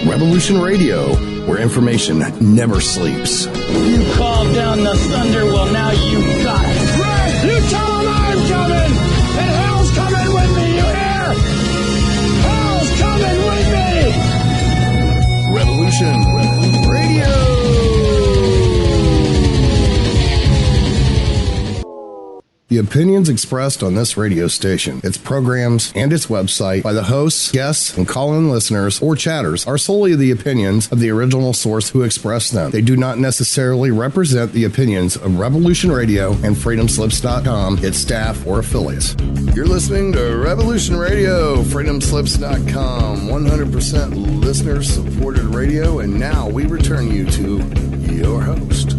Revolution Radio, where information never sleeps. You called down the thunder, well now you got it. Right, you tell them I'm coming, and hell's coming with me, you hear? Hell's coming with me! Revolution Radio. The opinions expressed on this radio station, its programs, and its website by the hosts, guests, and call-in listeners or chatters are solely the opinions of the original source who expressed them. They do not necessarily represent the opinions of Revolution Radio and freedomslips.com, its staff, or affiliates. You're listening to Revolution Radio, freedomslips.com, 100% listener-supported radio, and now we return you to your host.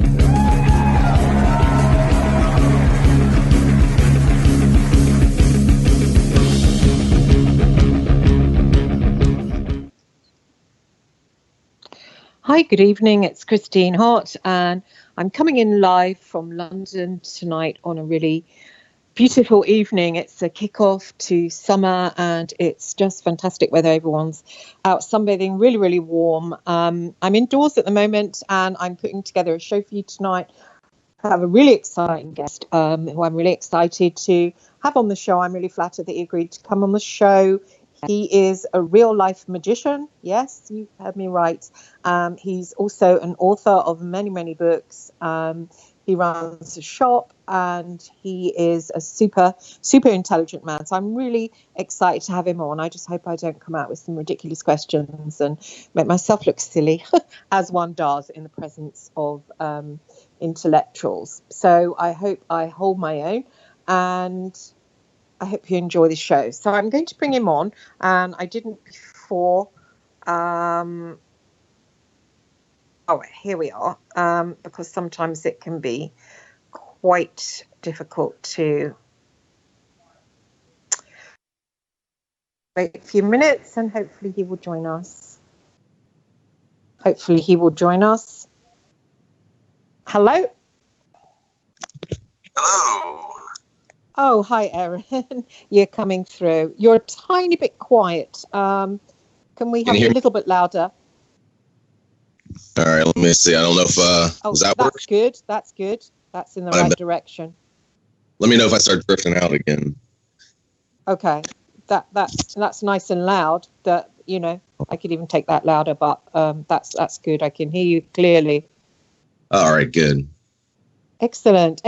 Hi, good evening. It's Christine Hart, and I'm coming in live from London tonight on a really beautiful evening. It's a kickoff to summer, and it's just fantastic weather. Everyone's out sunbathing, really, really warm. I'm indoors at the moment, and I'm putting together a show for you tonight. I have a really exciting guest who I'm really excited to have on the show. I'm really flattered that he agreed to come on the show. He is a real-life magician. Yes, you heard me right. He's also an author of many, many books. He runs a shop, and he is a super, super intelligent man. So I'm really excited to have him on. I just hope I don't come out with some ridiculous questions and make myself look silly, as one does in the presence of intellectuals. So I hope I hold my own, and I hope you enjoy the show. So I'm going to bring him on, and I didn't before. Here we are, because sometimes it can be quite difficult to wait a few minutes, and hopefully he will join us. Hello? Hello. Oh, hi, Aaron. You're coming through. You're a tiny bit quiet. Can we have a little bit louder? All right, let me see. I don't know if does that work? That's good. That's in the right direction. Let me know if I start drifting out again. Okay. That's nice and loud. That, you know, I could even take that louder, but that's good. I can hear you clearly. All right, good. Excellent.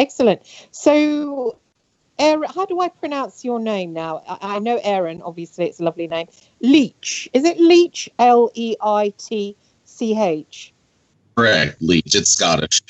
So, Aaron, how do I pronounce your name now? I know Aaron, obviously, it's a lovely name. Leech. Is it Leech? Leitch? Correct, Leech. It's Scottish.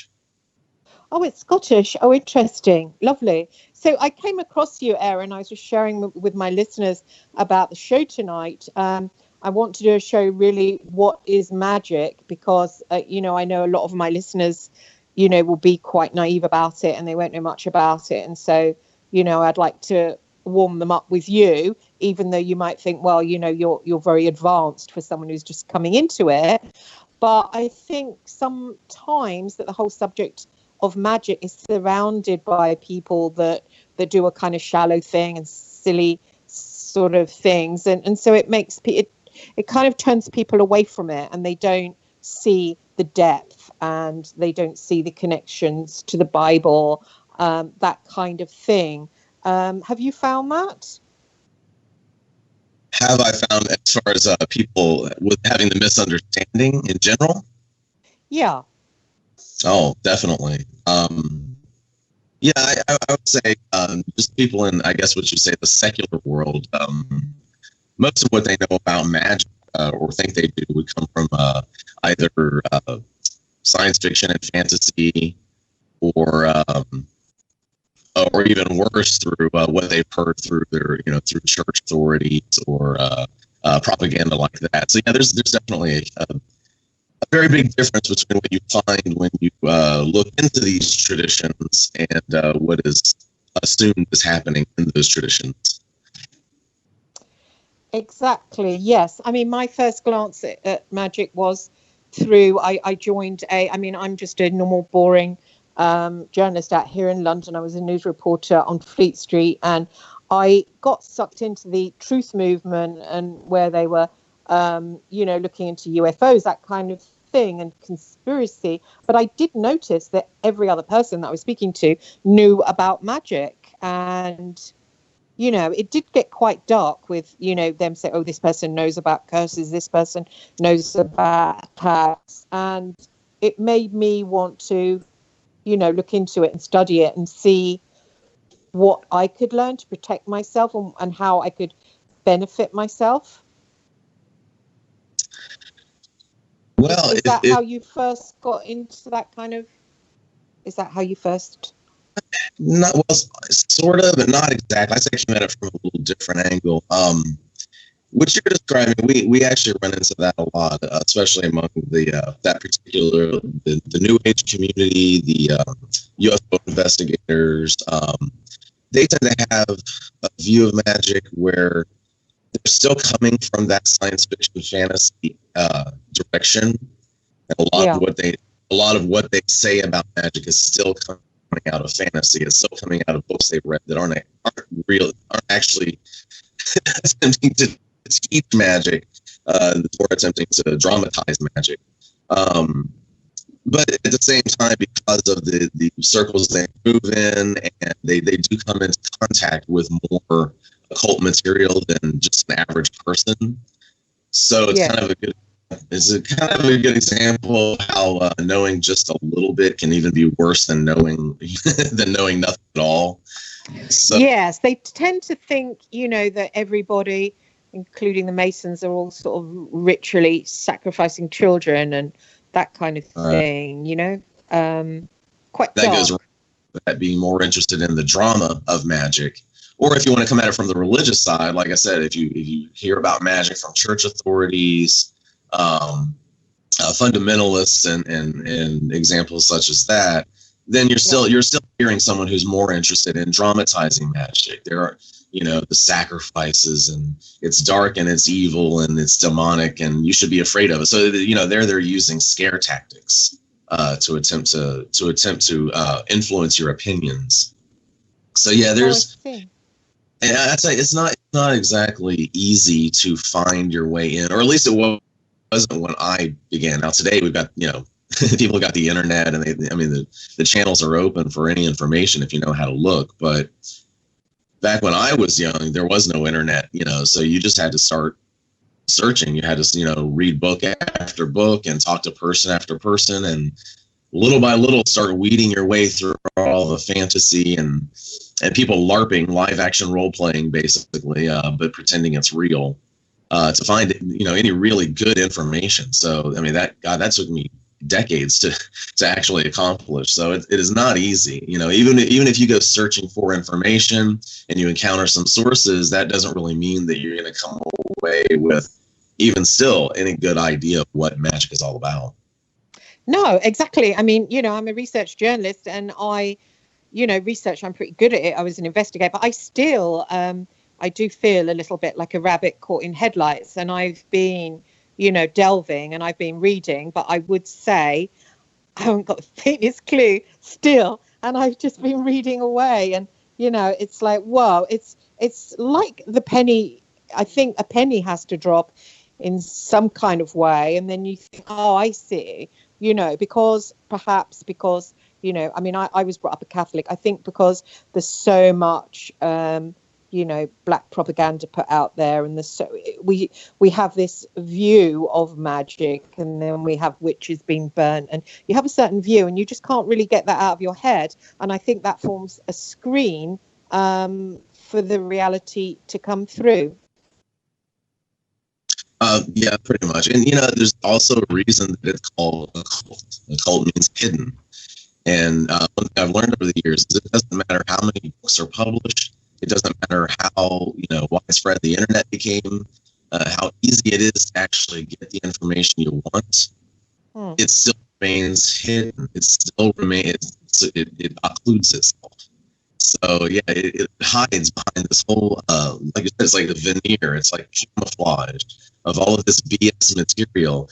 Oh, it's Scottish. Oh, interesting. Lovely. So I came across you, Aaron. I was just sharing with my listeners about the show tonight. I want to do a show, really, what is magic? Because, I know a lot of my listeners, will be quite naive about it, and they won't know much about it. And so, I'd like to warm them up with you, even though you might think, well, you're very advanced for someone who's just coming into it. But I think sometimes that the whole subject of magic is surrounded by people that do a kind of shallow thing and silly sort of things. And so it makes it kind of turns people away from it, and they don't see the depth, and they don't see the connections to the Bible, that kind of thing. Have you found that? Have I found, as far as people with having the misunderstanding in general? Yeah. Oh, definitely. I would say just people in, I guess what you say, the secular world, most of what they know about magic or think they do would come from either science fiction and fantasy, or even worse, through what they've heard through their, through church authorities or propaganda like that. So yeah, there's definitely a very big difference between what you find when you look into these traditions and what is assumed is happening in those traditions. Exactly. Yes. I mean, my first glance at magic was through, I joined I'm just a normal, boring journalist out here in London. I was a news reporter on Fleet Street, and I got sucked into the truth movement, and where they were looking into UFOs, that kind of thing, and conspiracy. But I did notice that every other person that I was speaking to knew about magic. And, it did get quite dark with, them saying, oh, this person knows about curses, this person knows about attacks. And it made me want to, look into it and study it and see what I could learn to protect myself and how I could benefit myself. Well, is that how you first got into that kind of? Is that how you first? Not well, sort of, but not exactly. I came at it from a little different angle. What you're describing, we actually run into that a lot, especially among the that particular the New Age community, the UFO investigators. They tend to have a view of magic where they're still coming from that science fiction fantasy direction, and a lot of what they say about magic is still coming out of fantasy. It's still coming out of books they've read that aren't actually attempting to teach magic, or attempting to dramatize magic. But at the same time, because of the circles they move in, and they do come into contact with more occult material than just an average person. So it's kind of a good example of how knowing just a little bit can even be worse than knowing nothing at all. So, yes, they tend to think, that everybody, including the Masons, are all sort of ritually sacrificing children and that kind of thing, quite that dark. goes with that being more interested in the drama of magic. Or if you want to come at it from the religious side, like I said, if you hear about magic from church authorities, fundamentalists, and examples such as that, then you're still hearing someone who's more interested in dramatizing magic. There are, the sacrifices, and it's dark and it's evil and it's demonic and you should be afraid of it. So they're using scare tactics to attempt to influence your opinions. So yeah, there's. And I'd say it's not exactly easy to find your way in, or at least it wasn't when I began. Now today we've got people got the internet, and the channels are open for any information if you know how to look. But back when I was young, there was no internet, so you just had to start searching. You had to read book after book and talk to person after person, and little by little start weeding your way through all the fantasy and people LARPing, live action role playing, basically, but pretending it's real, to find any really good information. So that took me decades to actually accomplish. So it is not easy. Even if you go searching for information and you encounter some sources, that doesn't really mean that you're going to come away with even still any good idea of what magic is all about. No, exactly. I'm a research journalist, and I research, I'm pretty good at it. I was an investigator, but I still, I do feel a little bit like a rabbit caught in headlights. And I've been, delving, and I've been reading, but I would say I haven't got the faintest clue still. And I've just been reading away. And, it's like, whoa, it's like the penny. I think a penny has to drop in some kind of way. And then you think, oh, I see, because I was brought up a Catholic. I think because there's so much, black propaganda put out there, and we have this view of magic, and then we have witches being burnt, and you have a certain view, and you just can't really get that out of your head. And I think that forms a screen for the reality to come through. Yeah, pretty much. And, there's also a reason that it's called occult. Occult means hidden. And one thing I've learned over the years is it doesn't matter how many books are published. It doesn't matter how widespread the internet became, how easy it is to actually get the information you want. It still remains hidden. It still remains. It occludes itself. So yeah, it hides behind this whole like you said, it's like the veneer. It's like camouflage of all of this BS material,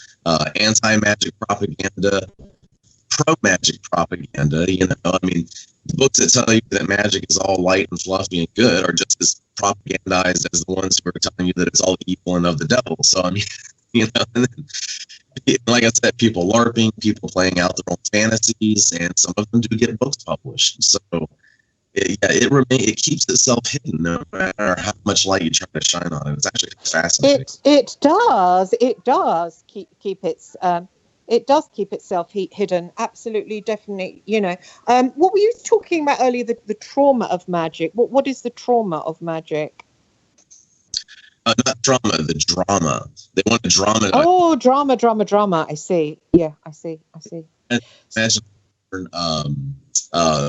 anti-magic propaganda, pro-magic propaganda. The books that tell you that magic is all light and fluffy and good are just as propagandized as the ones who are telling you that it's all evil and of the devil. So you know. And then, like I said, people LARPing, people playing out their own fantasies, and some of them do get books published. So it keeps itself hidden no matter how much light you try to shine on it. It's actually fascinating. It does keep its it does keep itself hidden. Absolutely, definitely. You know, what were you talking about earlier? The trauma of magic. What is the trauma of magic? Not trauma, the drama. They want to drama. Oh, drama. I see. Yeah, I see. Imagine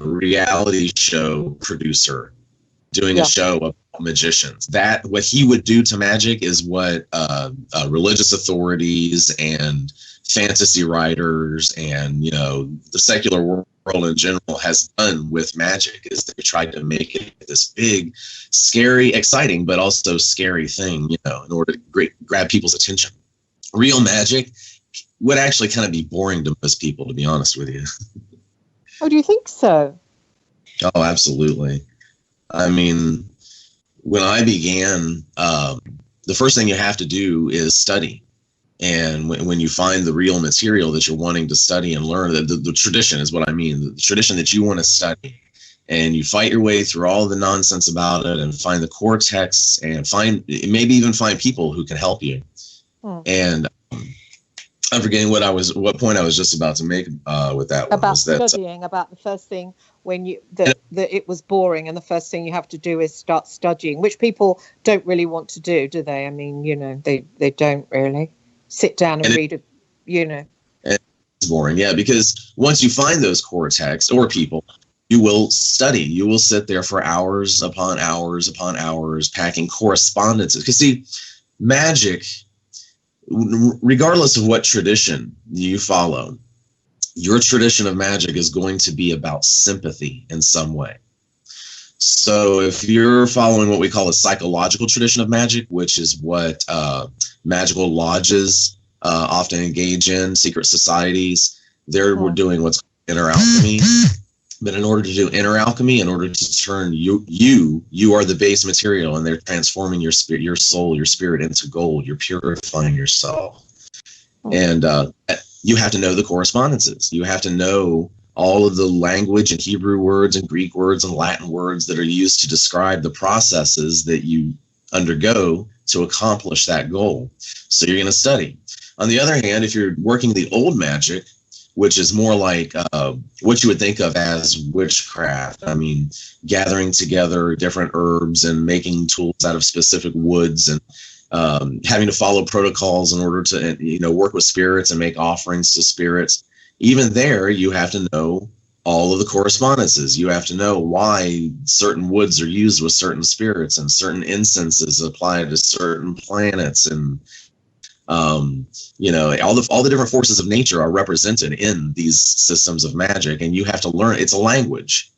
reality show producer doing a show of magicians. That what he would do to magic is what religious authorities and fantasy writers and the secular world in general has done with magic, is they tried to make it this big, scary, exciting, but also scary thing, in order to grab people's attention. Real magic would actually kind of be boring to most people, to be honest with you. Oh, do you think so? Oh, absolutely. I mean, when I began, the first thing you have to do is study. And when you find the real material that you're wanting to study and learn, the tradition is what I mean, the tradition that you want to study, and you fight your way through all the nonsense about it and find the core texts and maybe even find people who can help you. And I'm forgetting what point I was just about to make with that one. About studying, about the first thing when that it was boring, and the first thing you have to do is start studying, which people don't really want to do they? I mean, they don't really sit down and read And it's boring, because once you find those core texts or people, you will study. You will sit there for hours upon hours upon hours packing correspondences. Because see, magic, regardless of what tradition you follow, your tradition of magic is going to be about sympathy in some way. So if you're following what we call a psychological tradition of magic, which is what magical lodges often engage in, secret societies, they're doing what's called inner alchemy. But in order to do inner alchemy, in order to turn you are the base material, and they're transforming your spirit, your soul, your spirit into gold. You're purifying yourself. And you have to know the correspondences. You have to know all of the language and Hebrew words and Greek words and Latin words that are used to describe the processes that you undergo to accomplish that goal. So you're going to study. On the other hand, if you're working the old magic, which is more like what you would think of as witchcraft, I mean, gathering together different herbs and making tools out of specific woods, and having to follow protocols in order to work with spirits and make offerings to spirits. Even there, you have to know all of the correspondences. You have to know why certain woods are used with certain spirits, and certain incenses apply to certain planets, and all the different forces of nature are represented in these systems of magic, and you have to learn. It's a language.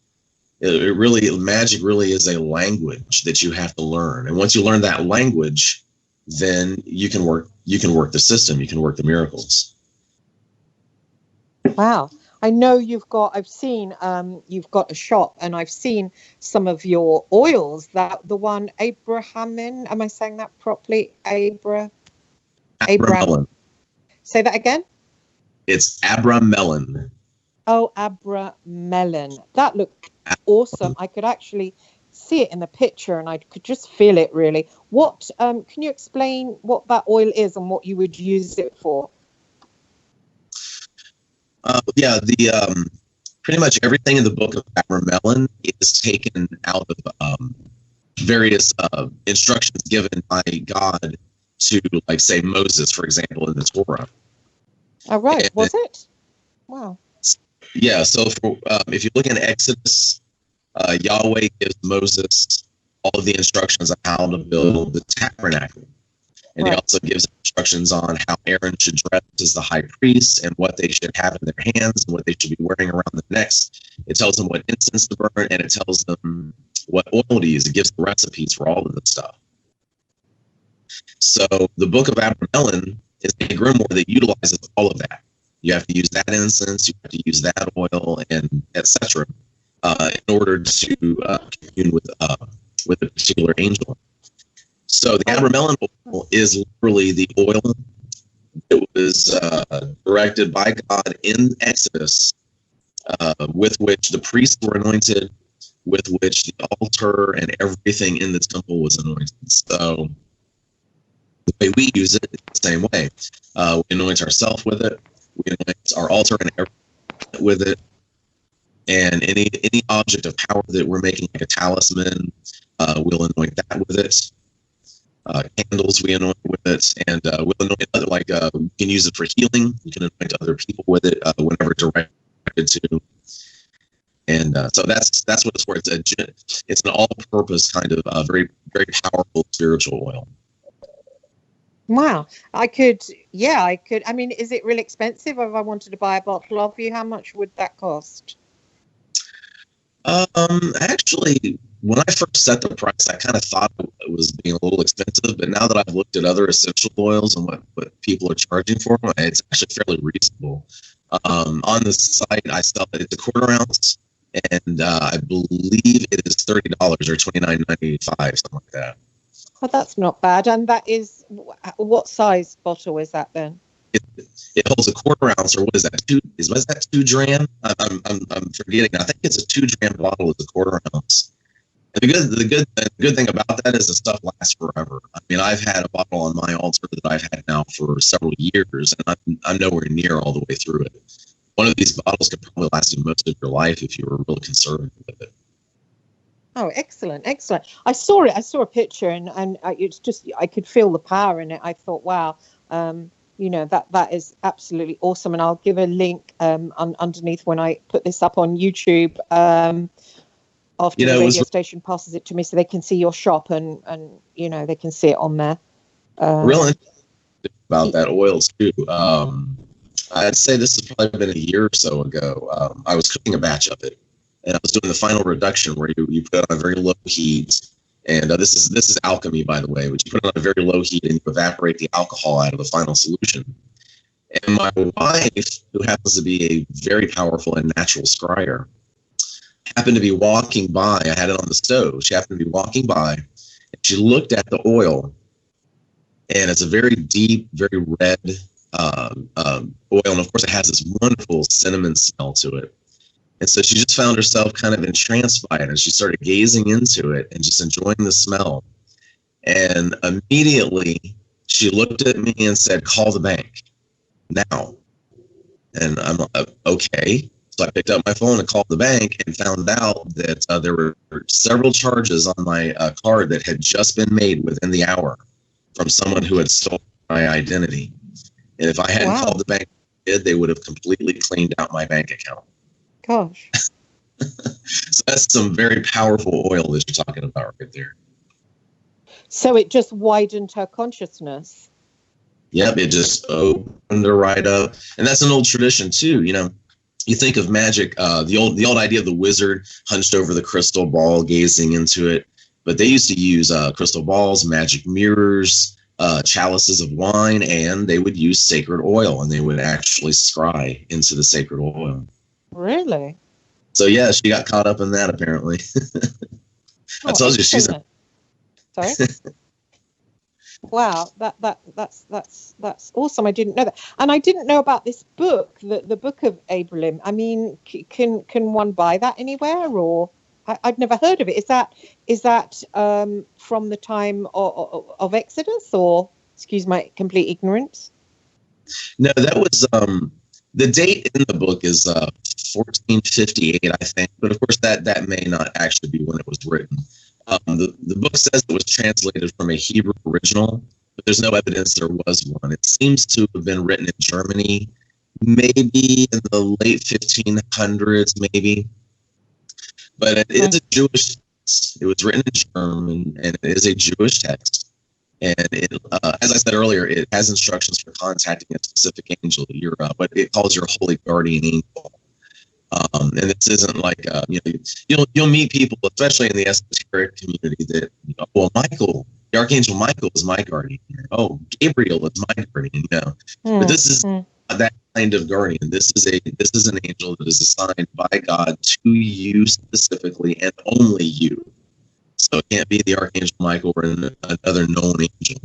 Magic really is a language that you have to learn, and once you learn that language, then you can work the system. You can work the miracles. Wow. I know I've seen you've got a shop, and I've seen some of your oils, the one Abrahamin, am I saying that properly? Abraham. Say that again? It's Melon. Oh, Melon. That looked awesome. I could actually see it in the picture, and I could just feel it really. What can you explain what that oil is and what you would use it for? Pretty much everything in the book of Melon is taken out of various instructions given by God to, like, say, Moses, for example, in the Torah. All right. Was it? Wow. Yeah. So if you look in Exodus, Yahweh gives Moses all of the instructions on how to build the tabernacle. And he also gives instructions on how Aaron should dress as the high priest, and what they should have in their hands, and what they should be wearing around their necks. It tells them what incense to burn, and it tells them what oil to use. It gives the recipes for all of this stuff. So the book of Melon is a grimoire that utilizes all of that. You have to use that incense, you have to use that oil, and etc. In order to commune with a particular angel. So the Melon oil is literally the oil It was directed by God in Exodus, with which the priests were anointed, with which the altar and everything in the temple was anointed. So the way we use it is the same way. We anoint ourselves with it. We anoint our altar and everything with it. And any object of power that we're making, like a talisman, we'll anoint that with it. Candles we anoint with it, and we'll anoint other, like you can use it for healing. You can anoint other people with it whenever directed to. And so that's what it's for. It's an all-purpose kind of very, very powerful spiritual oil. Wow. I could. I mean, is it really expensive? If I wanted to buy a bottle of you, how much would that cost? Actually, when I first set the price, I kind of thought it was being a little expensive, but now that I've looked at other essential oils and what people are charging for them, it's actually fairly reasonable. On the site, I sell it. It's a quarter ounce, and I believe it is $30 or $29.95, something like that. Well, that's not bad. And that is, what size bottle is that then? It holds a quarter ounce, or what is that? Was that 2 dram? I'm forgetting. I think it's a 2 dram bottle with a quarter ounce. And the good thing about that is the stuff lasts forever. I mean, I've had a bottle on my altar that I've had now for several years, and I'm nowhere near all the way through it. One of these bottles could probably last you most of your life if you were really conservative with it. Oh, excellent. I saw it. I saw a picture, and it's just, I could feel the power in it. I thought, wow, that is absolutely awesome. And I'll give a link underneath when I put this up on YouTube after the radio station passes it to me, so they can see your shop and they can see it on there. Really about that oils too. I'd say this has probably been a year or so ago. I was cooking a batch of it, and I was doing the final reduction where you put it on a very low heat. And this is alchemy, by the way, which you put it on a very low heat and you evaporate the alcohol out of the final solution. And my wife, who happens to be a very powerful and natural scryer, happened to be walking by. I had it on the stove. She happened to be walking by, and she looked at the oil, and it's a very deep, very red oil. And of course, it has this wonderful cinnamon smell to it. And so she just found herself kind of entranced by it, and she started gazing into it and just enjoying the smell. And immediately she looked at me and said, "Call the bank now." And I'm like, okay. So I picked up my phone and called the bank and found out that there were several charges on my card that had just been made within the hour from someone who had stolen my identity. And if I hadn't called the bank, they would have completely cleaned out my bank account. Gosh. So that's some very powerful oil that you're talking about right there. So it just widened her consciousness. Yep, it just opened her right up. And that's an old tradition too. You think of magic, the old idea of the wizard hunched over the crystal ball, gazing into it. But they used to use crystal balls, magic mirrors, chalices of wine, and they would use sacred oil, and they would actually scry into the sacred oil. Really? So yeah, she got caught up in that apparently. I told you she's. Sorry. Wow, that's awesome. I didn't know that, and I didn't know about this book, the Book of Abraham. I mean, can one buy that anywhere, or I'd never heard of it. Is that from the time of Exodus, or excuse my complete ignorance? No, that was the date in the book is 1458, I think, but of course that may not actually be when it was written. The book says it was translated from a Hebrew original, but there's no evidence there was one. It seems to have been written in Germany, maybe in the late 1500s, maybe. But it is a Jewish text. It was written in German, and it is a Jewish text. And it, as I said earlier, it has instructions for contacting a specific angel, but it calls your holy guardian angel. And this isn't like you'll meet people, especially in the esoteric community, that Michael, the Archangel Michael, is my guardian. Oh, Gabriel is my guardian. But this is that kind of guardian. This is an angel that is assigned by God to you specifically and only you. So it can't be the Archangel Michael or another known angel.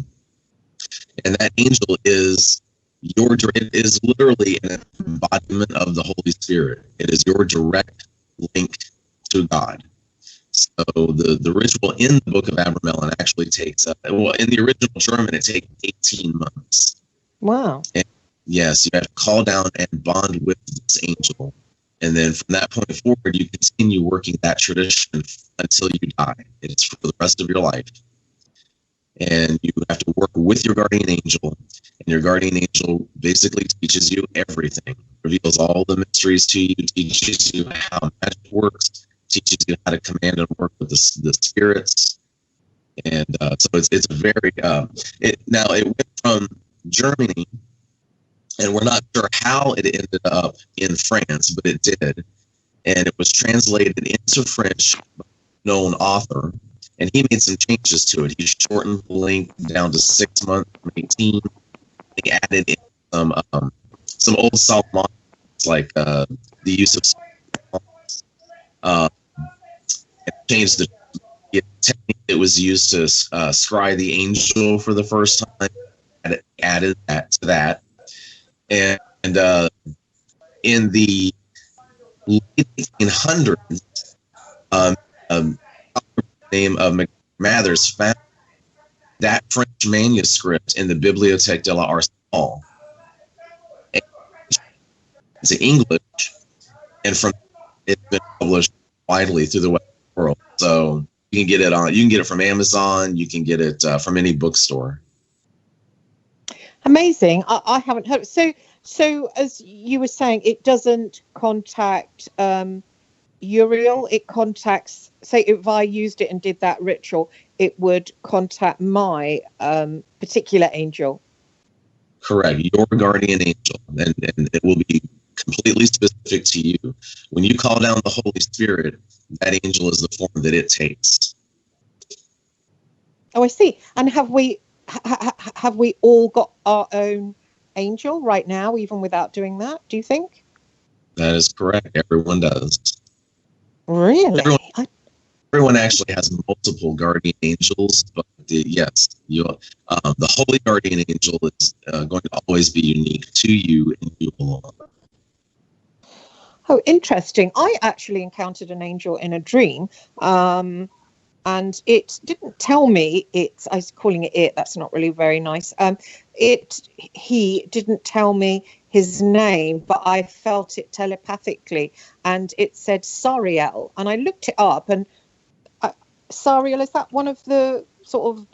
And that angel is It is literally an embodiment of the Holy Spirit. It is your direct link to God. So the ritual in the Book of Melon actually takes, well, in the original German, it takes 18 months. Wow. And yes, you have to call down and bond with this angel. And then from that point forward, you continue working that tradition until you die. It's for the rest of your life. And you have to work with your guardian angel. And your guardian angel basically teaches you everything, reveals all the mysteries to you, teaches you how magic works, teaches you how to command and work with the spirits. And so it's a very, it went from Germany, and we're not sure how it ended up in France, but it did. And it was translated into French by a known author, and he made some changes to it. He shortened the length down to 6 months from 18. He added in some old Solomon, like the use of changed the technique that was used to scry the angel for the first time. And added that to that. And in the late 1800s, name of Mathers found that French manuscript in the Bibliothèque de l'Arsenal. It's in English, and from it's been published widely through the Western world. So you can get it from Amazon. You can get it from any bookstore. Amazing. I haven't heard. So as you were saying, it doesn't contact Uriel. It contacts, say, if I used it and did that ritual, it would contact my particular angel. Correct. Your guardian angel. And it will be completely specific to you. When you call down the Holy Spirit, that angel is the form that it takes. Oh, I see. And have we all got our own angel right now, even without doing that, do you think? That is correct. Everyone does. Really? Everyone actually has multiple guardian angels, but yes, the holy guardian angel is going to always be unique to you and you alone. Oh, interesting. I actually encountered an angel in a dream. And it didn't tell me I was calling it, that's not really very nice. He didn't tell me his name, but I felt it telepathically, and it said Sariel. And I looked it up, and Sariel, is that one of the sort of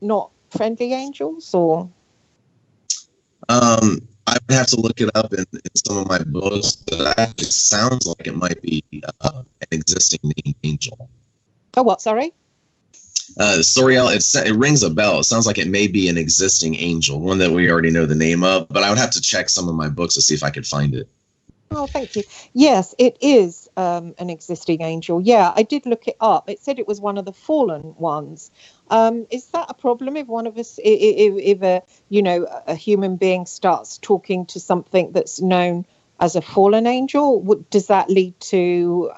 not friendly angels, or? I would have to look it up in some of my books, but it sounds like it might be an existing named angel. Oh, what? Sorry? Soriel, it rings a bell. It sounds like it may be an existing angel, one that we already know the name of, but I would have to check some of my books to see if I could find it. Oh, thank you. Yes, it is an existing angel. Yeah, I did look it up. It said it was one of the fallen ones. Is that a problem if one of us, if a human being starts talking to something that's known as a fallen angel? Does that lead to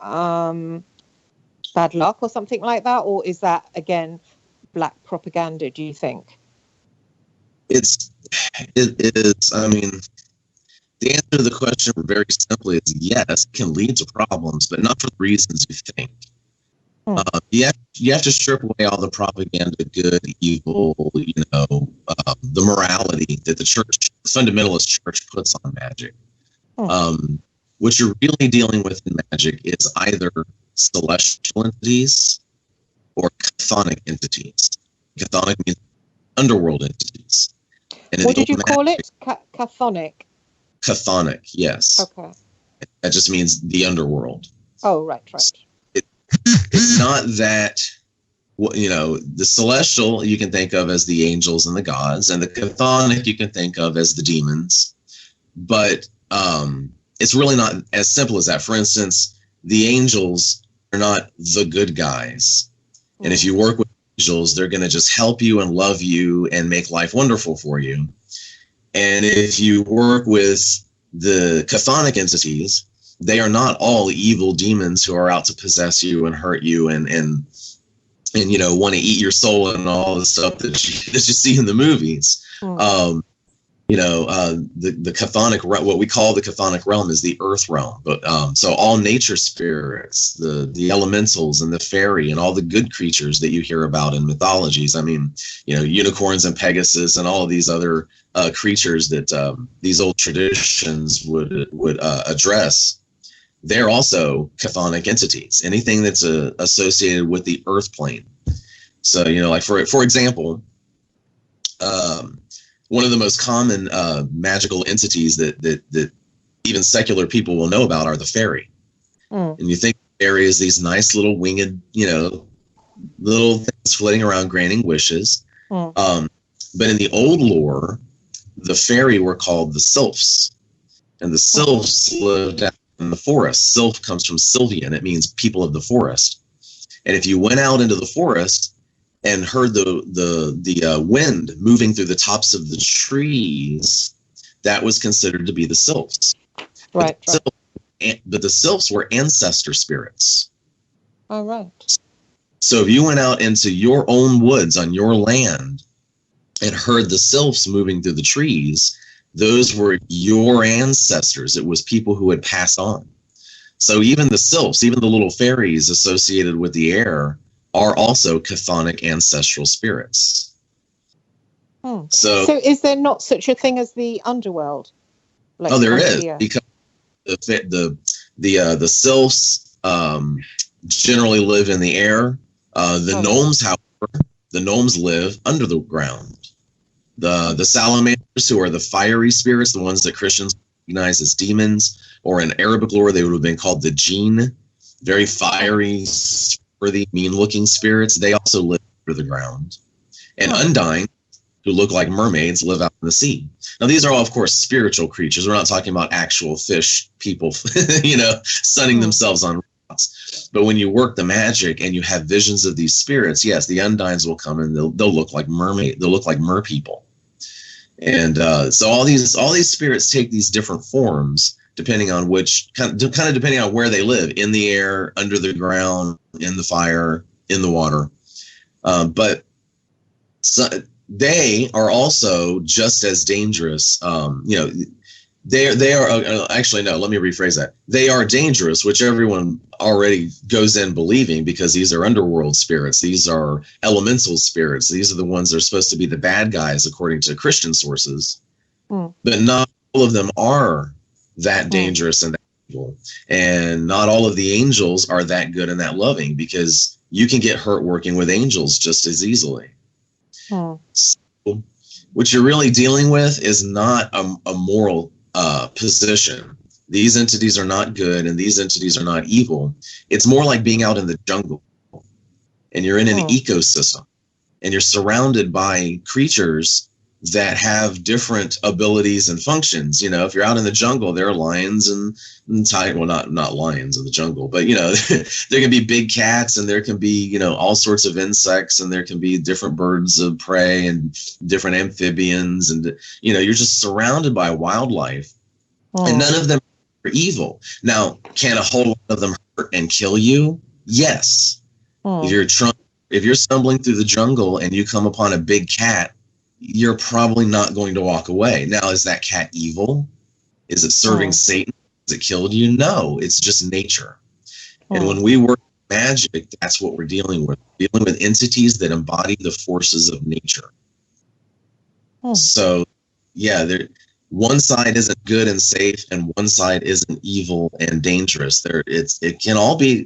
bad luck or something like that, or is that again black propaganda, do you think? It is. I mean, the answer to the question very simply is yes, it can lead to problems, but not for the reasons you think. You have to strip away all the propaganda, good, evil, the morality that the fundamentalist church puts on magic. What you're really dealing with in magic is either celestial entities or chthonic entities. Chthonic means underworld entities. And what did you call it? Chthonic? Chthonic, yes. Okay. That just means the underworld. Oh, right. It's not that, the celestial you can think of as the angels and the gods, and the chthonic you can think of as the demons. But it's really not as simple as that. For instance, the angels are not the good guys. And if you work with angels, they're going to just help you and love you and make life wonderful for you. And if you work with the chthonic entities, they are not all evil demons who are out to possess you and hurt you and want to eat your soul and all the stuff that you see in the movies. the chthonic, what we call the chthonic realm is the earth realm. But so all nature spirits, the elementals and the fairy and all the good creatures that you hear about in mythologies. I mean, unicorns and Pegasus and all of these other creatures that these old traditions would address. They're also chthonic entities. Anything that's associated with the earth plane. So like for example. One of the most common magical entities that even secular people will know about are the fairy. And you think fairy is these nice little winged, little things floating around granting wishes. But in the old lore, the fairy were called the sylphs. And the sylphs lived out in the forest. Sylph comes from Sylvian. It means people of the forest. And if you went out into the forest and heard the wind moving through the tops of the trees, that was considered to be the sylphs. Right. But the sylphs were ancestor spirits. All right. So if you went out into your own woods on your land and heard the sylphs moving through the trees, those were your ancestors. It was people who had passed on. So even the sylphs, even the little fairies associated with the air, are also chthonic ancestral spirits. So is there not such a thing as the underworld? There is, because the sylphs generally live in the air. The gnomes, however, live under the ground. The salamanders, who are the fiery spirits, the ones that Christians recognize as demons, or in Arabic lore they would have been called the jinn, very fiery, the mean-looking spirits, they also live under the ground. And undine, who look like mermaids, live out in the sea. Now, these are all, of course, spiritual creatures. We're not talking about actual fish people, sunning themselves on rocks. But when you work the magic and you have visions of these spirits, yes, the undines will come and they'll look like mermaid. They'll look like mer people. And so all these spirits take these different forms, depending on depending on where they live, in the air, under the ground, in the fire, in the water. But they are also just as dangerous. They are actually, no, let me rephrase that. They are dangerous, which everyone already goes in believing, because these are underworld spirits. These are elemental spirits. These are the ones that are supposed to be the bad guys, according to Christian sources. But not all of them are that dangerous and that evil. And not all of the angels are that good and that loving, because you can get hurt working with angels just as easily. So what you're really dealing with is not a moral position. These entities are not good and these entities are not evil. It's more like being out in the jungle and you're in an ecosystem and you're surrounded by creatures that have different abilities and functions. If you're out in the jungle, there are lions and tigers. Well, not lions in the jungle, but there can be big cats and there can be all sorts of insects and there can be different birds of prey and different amphibians, and you're just surrounded by wildlife, and none of them are evil. Now, can a whole lot of them hurt and kill you? Yes. If you're stumbling through the jungle and you come upon a big cat, you're probably not going to walk away. Now, is that cat evil? Is it serving Satan? Has it killed you? No, it's just nature. And when we work magic, that's what we're dealing with. We're dealing with entities that embody the forces of nature. So, yeah, one side isn't good and safe, and one side isn't evil and dangerous. It can all be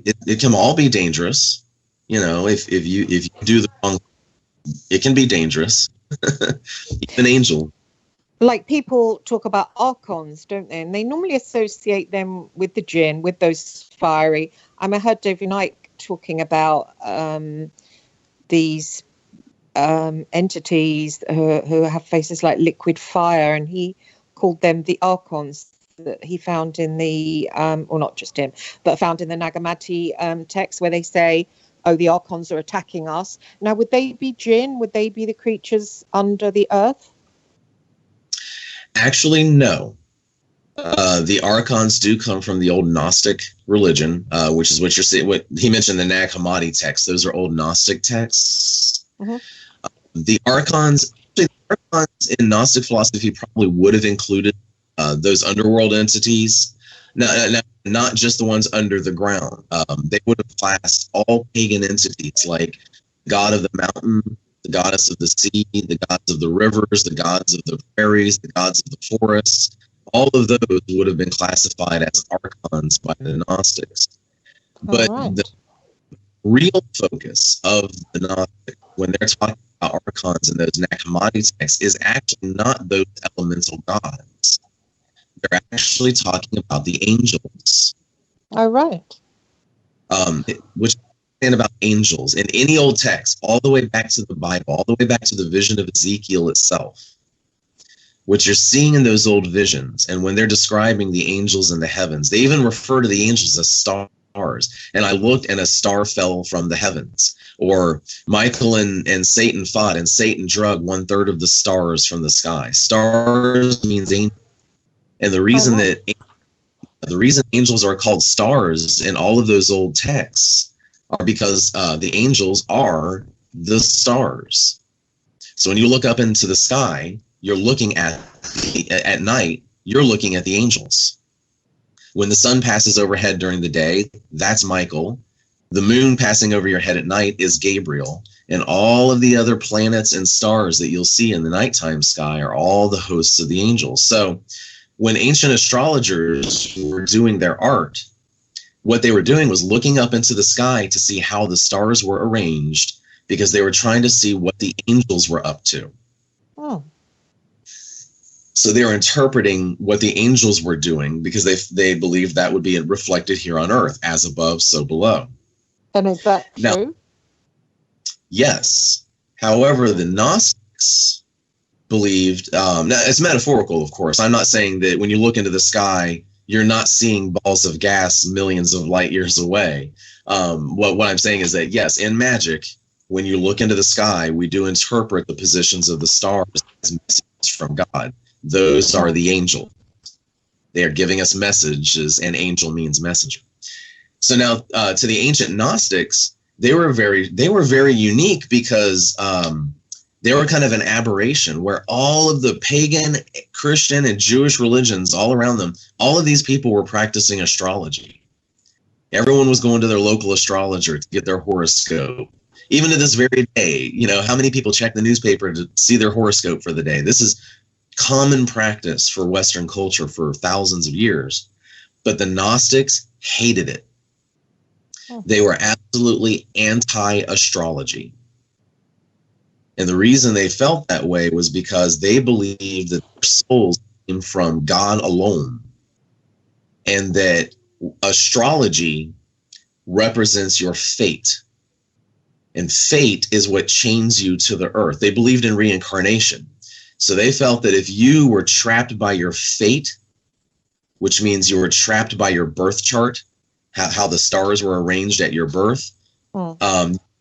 dangerous. If you do the wrong, it can be dangerous. An angel. Like, people talk about Archons, don't they? And they normally associate them with the jinn, with those fiery. I heard David Knight talking about these entities who have faces like liquid fire, and he called them the Archons that he found in the, or not just him, but found in the Nag Hammadi text, where they say, the Archons are attacking us. Now, would they be jinn? Would they be the creatures under the earth? Actually, no. The Archons do come from the old Gnostic religion, which is what you're seeing. What he mentioned, the Nag Hammadi texts. Those are old Gnostic texts. The Archons, Archons in Gnostic philosophy probably would have included those underworld entities, not just the ones under the ground. They would have classed all pagan entities like the god of the mountain, the goddess of the sea, the gods of the rivers, the gods of the prairies, the gods of the forests. All of those would have been classified as Archons by the Gnostics. But the real focus of the Gnostics, when they're talking about Archons in those Nag Hammadi texts, is actually not those elemental gods. They're actually talking about the angels. All right. Which about angels in any old text, all the way back to the Bible, all the way back to the vision of Ezekiel itself, what you're seeing in those old visions, and when they're describing the angels in the heavens, they even refer to the angels as stars. And I looked, and a star fell from the heavens. Or Michael and Satan fought, and Satan drug 1/3 of the stars from the sky. Stars means angels. And the reason the reason angels are called stars in all of those old texts are because the angels are the stars. So when you look up into the sky, you're looking at night, you're looking at the angels. When the sun passes overhead during the day, that's Michael. The moon passing over your head at night is Gabriel. And all of the other planets and stars that you'll see in the nighttime sky are all the hosts of the angels. So when ancient astrologers were doing their art, what they were doing was looking up into the sky to see how the stars were arranged, because they were trying to see what the angels were up to. Oh. So they were interpreting what the angels were doing, because they believed that would be reflected here on earth, as above, so below. And is that true? Now, yes. However, the Gnostics believed, now it's metaphorical, of course. I'm not saying that when you look into the sky, you're not seeing balls of gas millions of light years away. What I'm saying is that, yes, in magic, when you look into the sky, we do interpret the positions of the stars as messages from God. Those are the angels. They are giving us messages, and angel means messenger. So now, to the ancient Gnostics, they were very unique, because they were kind of an aberration where all of the pagan, Christian, and Jewish religions all around them, all of these people were practicing astrology. Everyone was going to their local astrologer to get their horoscope. Even to this very day, how many people check the newspaper to see their horoscope for the day? This is common practice for Western culture for thousands of years. But the Gnostics hated it. They were absolutely anti-astrology. And the reason they felt that way was because they believed that their souls came from God alone, and that astrology represents your fate. And fate is what chains you to the earth. They believed in reincarnation. So they felt that if you were trapped by your fate, which means you were trapped by your birth chart, how the stars were arranged at your birth,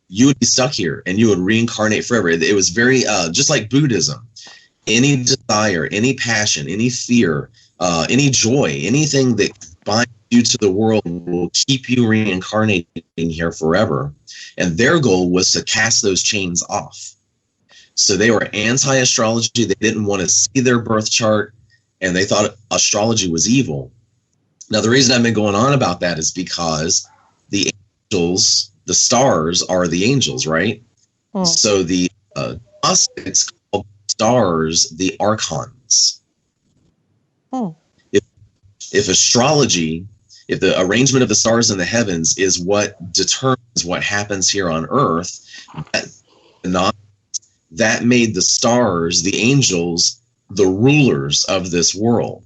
you would be stuck here and you would reincarnate forever. It was very, just like Buddhism. Any desire, any passion, any fear, any joy, anything that binds you to the world will keep you reincarnating here forever. And their goal was to cast those chains off. So they were anti-astrology. They didn't want to see their birth chart, and they thought astrology was evil. Now, the reason I've been going on about that is because the angels, the stars, are the angels, right? So the Gnostics called stars the Archons. If astrology, if the arrangement of the stars in the heavens is what determines what happens here on earth, that made the stars, the angels, the rulers of this world.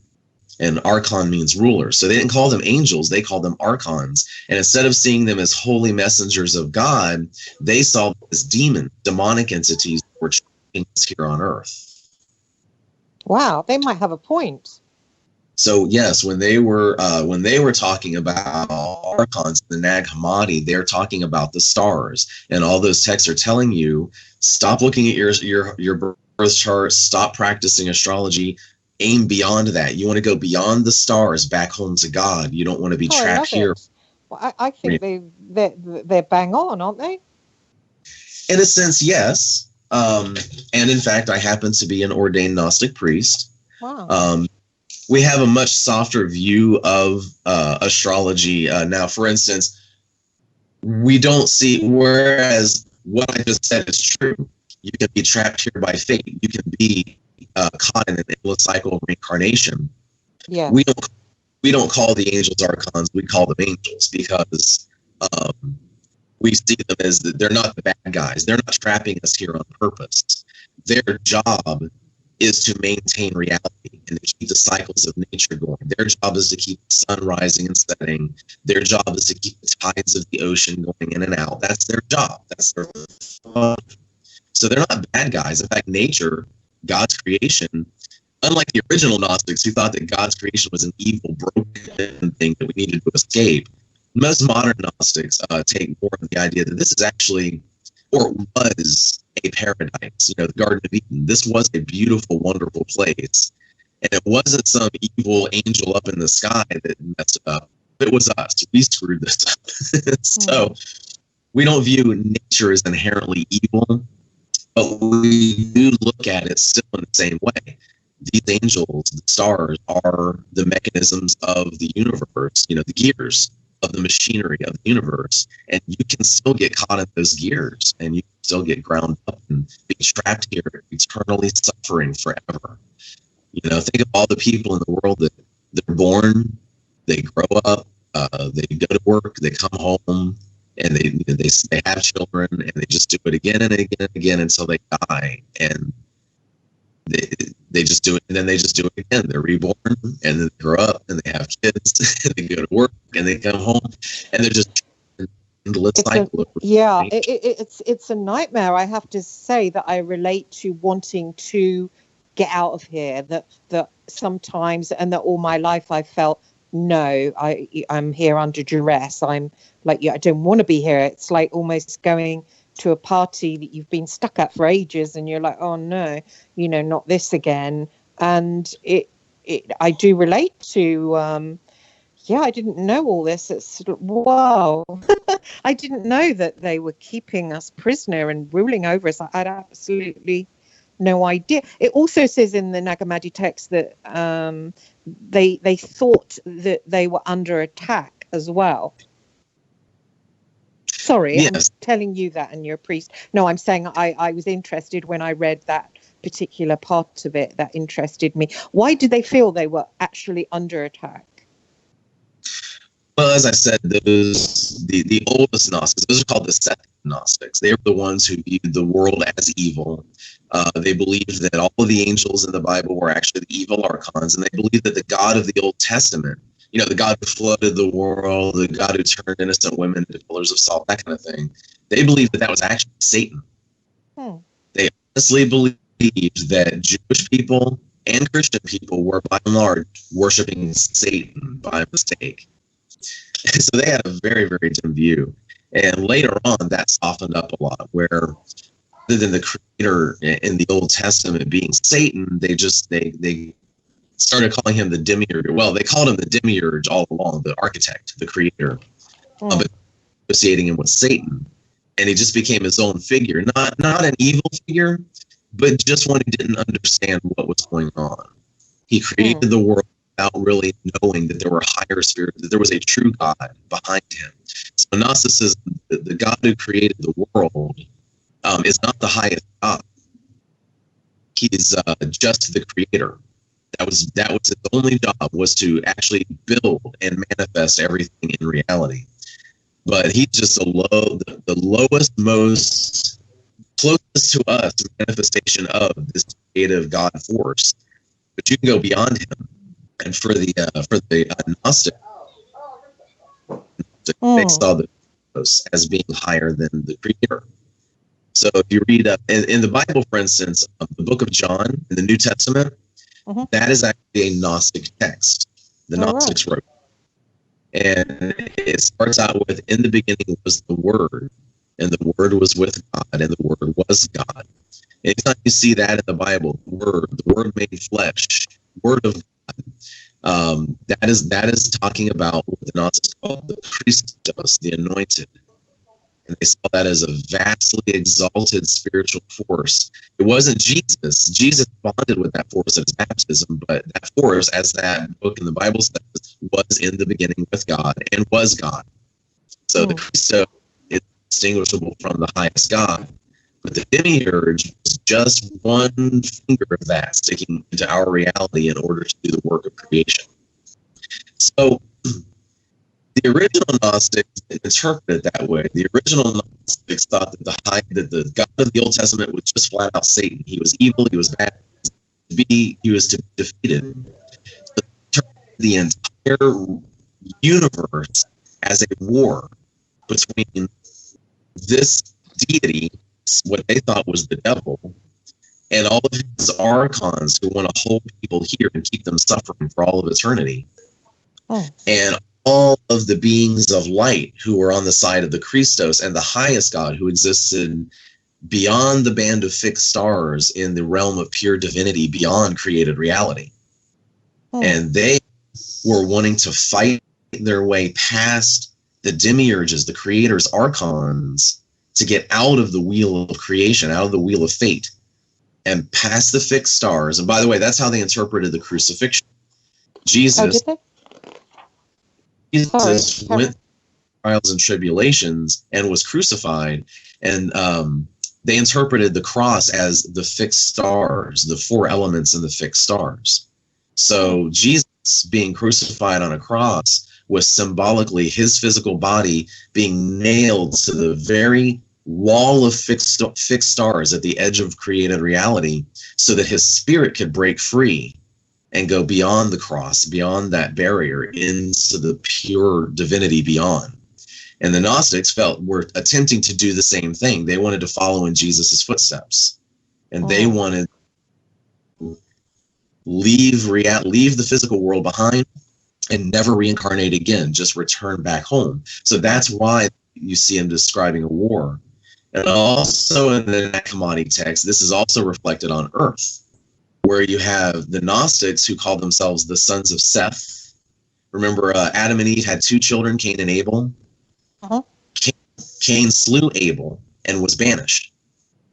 And Archon means ruler. So they didn't call them angels, they called them Archons. And instead of seeing them as holy messengers of God, they saw them as demonic entities that were trapping us here on earth. Wow, they might have a point. So yes, when they were talking about Archons, the Nag Hammadi, they're talking about the stars. And all those texts are telling you, stop looking at your birth chart, stop practicing astrology, aim beyond that. You want to go beyond the stars back home to God. You don't want to be trapped here. Well, I think they're bang on, aren't they? In a sense, yes. And in fact, I happen to be an ordained Gnostic priest. Wow. We have a much softer view of astrology. Now, for instance, we don't see, whereas what I just said is true. You can be trapped here by fate. You can be caught in an endless cycle of reincarnation. Yeah. We don't call the angels archons. We call them angels because we see them as they're not the bad guys. They're not trapping us here on purpose. Their job is to maintain reality and to keep the cycles of nature going. Their job is to keep the sun rising and setting. Their job is to keep the tides of the ocean going in and out. That's their job. That's their So they're not bad guys. In fact, nature, God's creation, unlike the original Gnostics who thought that God's creation was an evil, broken thing that we needed to escape, most modern Gnostics take more of the idea that this is actually, or was, a paradise. The Garden of Eden. This was a beautiful, wonderful place. And it wasn't some evil angel up in the sky that messed it up. It was us. We screwed this up. So we don't view nature as inherently evil, but we do look at it still in the same way. These angels, the stars, are the mechanisms of the universe, the gears of the machinery of the universe. And you can still get caught in those gears, and you can still get ground up and be trapped here, eternally suffering forever. Think of all the people in the world that they're born, they grow up, they go to work, they come home, and they have children, and they just do it again and again and again until they die. And they just do it, and then they just do it again. They're reborn, and then they grow up, and they have kids, and they go to work, and they come home, and they're just endless cycle. It's a nightmare. I have to say that I relate to wanting to get out of here. That sometimes, and that all my life I felt, no, I'm here under duress. I'm like, I don't want to be here. It's like almost going to a party that you've been stuck at for ages, and you're like, oh no, not this again. And I do relate to I didn't know all this. It's wow. I didn't know that they were keeping us prisoner and ruling over us. I had absolutely no idea. It also says in the Nag Hammadi text that they thought that they were under attack as well. Sorry, yes. I'm telling you that, and you're a priest. No, I'm saying I was interested when I read that particular part of it. That interested me. Why did they feel they were actually under attack? Well, as I said, the oldest Gnostics, those are called the Seth Gnostics. They were the ones who viewed the world as evil. They believed that all of the angels in the Bible were actually the evil archons, and they believed that the God of the Old Testament, the God who flooded the world, the God who turned innocent women into pillars of salt, that kind of thing, they believed that was actually Satan. They honestly believed that Jewish people and Christian people were, by and large, worshiping Satan by mistake. So they had a very, very dim view. And later on, that softened up a lot, where other than the creator in the Old Testament being Satan, they started calling him the demiurge. Well, they called him the demiurge all along, the architect, the creator, associating him with Satan. And he just became his own figure, not an evil figure, but just one who didn't understand what was going on. He created the world without really knowing that there were higher spirits, that there was a true God behind him. So Gnosticism, the God who created the world, is not the highest God. He is just the creator. That was his only job, was to actually build and manifest everything in reality. But he's just the lowest, most closest to us manifestation of this creative God force. But you can go beyond him. And for the Gnostic, they saw the as being higher than the creator. So if you read in the Bible, for instance, the book of John in the New Testament, that is actually a Gnostic text. The Gnostics wrote. And it starts out with, in the beginning was the Word, and the Word was with God, and the Word was God. Anytime you see that in the Bible, the Word made flesh, Word of God, that is talking about what the Gnostics call the Christos, the anointed. And they saw that as a vastly exalted spiritual force. It wasn't Jesus. Jesus bonded with that force at his baptism, but that force, as that book in the Bible says, was in the beginning with God and was God. So the Christo is distinguishable from the highest God. But the demiurge is just one finger of that sticking into our reality in order to do the work of creation. So the original Gnostics interpreted it that way. The original Gnostics thought that the God of the Old Testament was just flat out Satan. He was evil. He was bad. He was to be defeated. So the entire universe as a war between this deity, what they thought was the devil, and all of his archons who want to hold people here and keep them suffering for all of eternity. And all of the beings of light who were on the side of the Christos and the highest God who existed beyond the band of fixed stars in the realm of pure divinity beyond created reality. And they were wanting to fight their way past the demiurges, the creators, archons, to get out of the wheel of creation, out of the wheel of fate, and past the fixed stars. And by the way, that's how they interpreted the crucifixion. Jesus went through trials and tribulations and was crucified, and they interpreted the cross as the fixed stars, the four elements in the fixed stars. So Jesus being crucified on a cross was symbolically his physical body being nailed to the very wall of fixed stars at the edge of created reality, so that his spirit could break free and go beyond the cross, beyond that barrier, into the pure divinity beyond. And the Gnostics were attempting to do the same thing. They wanted to follow in Jesus's footsteps, and they wanted to leave the physical world behind and never reincarnate again, just return back home. So that's why you see him describing a war. And also in the Nag Hammadi text, this is also reflected on Earth, where you have the Gnostics who call themselves the sons of Seth. Remember, Adam and Eve had two children, Cain and Abel. Cain slew Abel and was banished.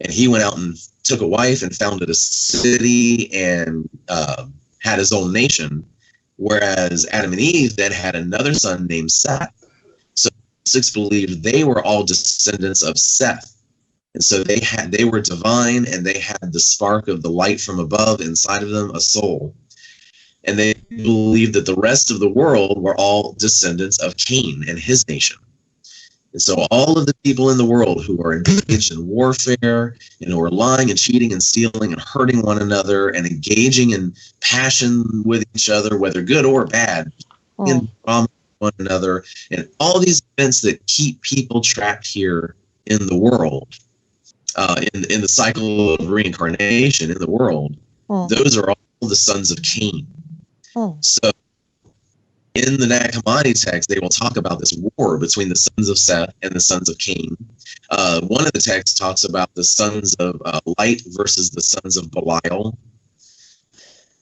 And he went out and took a wife and founded a city and had his own nation. Whereas Adam and Eve then had another son named Seth. So Gnostics believed they were all descendants of Seth. And so they were divine, and they had the spark of the light from above inside of them, a soul. And they believed that the rest of the world were all descendants of Cain and his nation. And so all of the people in the world who are engaged in warfare, and who are lying and cheating and stealing and hurting one another and engaging in passion with each other, whether good or bad, in one another, and all these events that keep people trapped here in the world, in the cycle of reincarnation in the world, those are all the sons of Cain. So in the Nag Hammadi text, they will talk about this war between the sons of Seth and the sons of Cain. One of the texts talks about the sons of light versus the sons of Belial.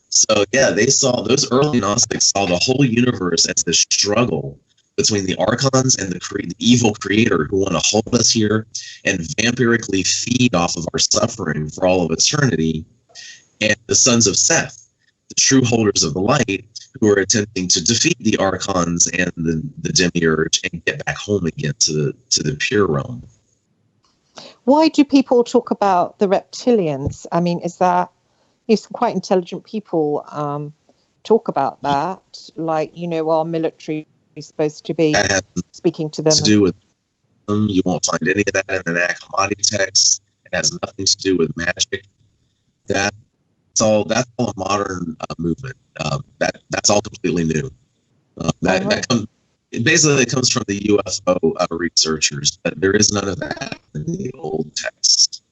So yeah, those early Gnostics saw the whole universe as this struggle between the Archons and the evil creator who want to hold us here and vampirically feed off of our suffering for all of eternity, and the sons of Seth, the true holders of the light, who are attempting to defeat the Archons and the demiurge and get back home again to the pure realm. Why do people talk about the reptilians? I mean, some quite intelligent people talk about that, like, our military is supposed to be speaking to them. To do with them. You won't find any of that in the Nag Hammadi text. It has nothing to do with magic. That's all a modern movement. That's all completely new. It comes from the UFO researchers, but there is none of that in the old text.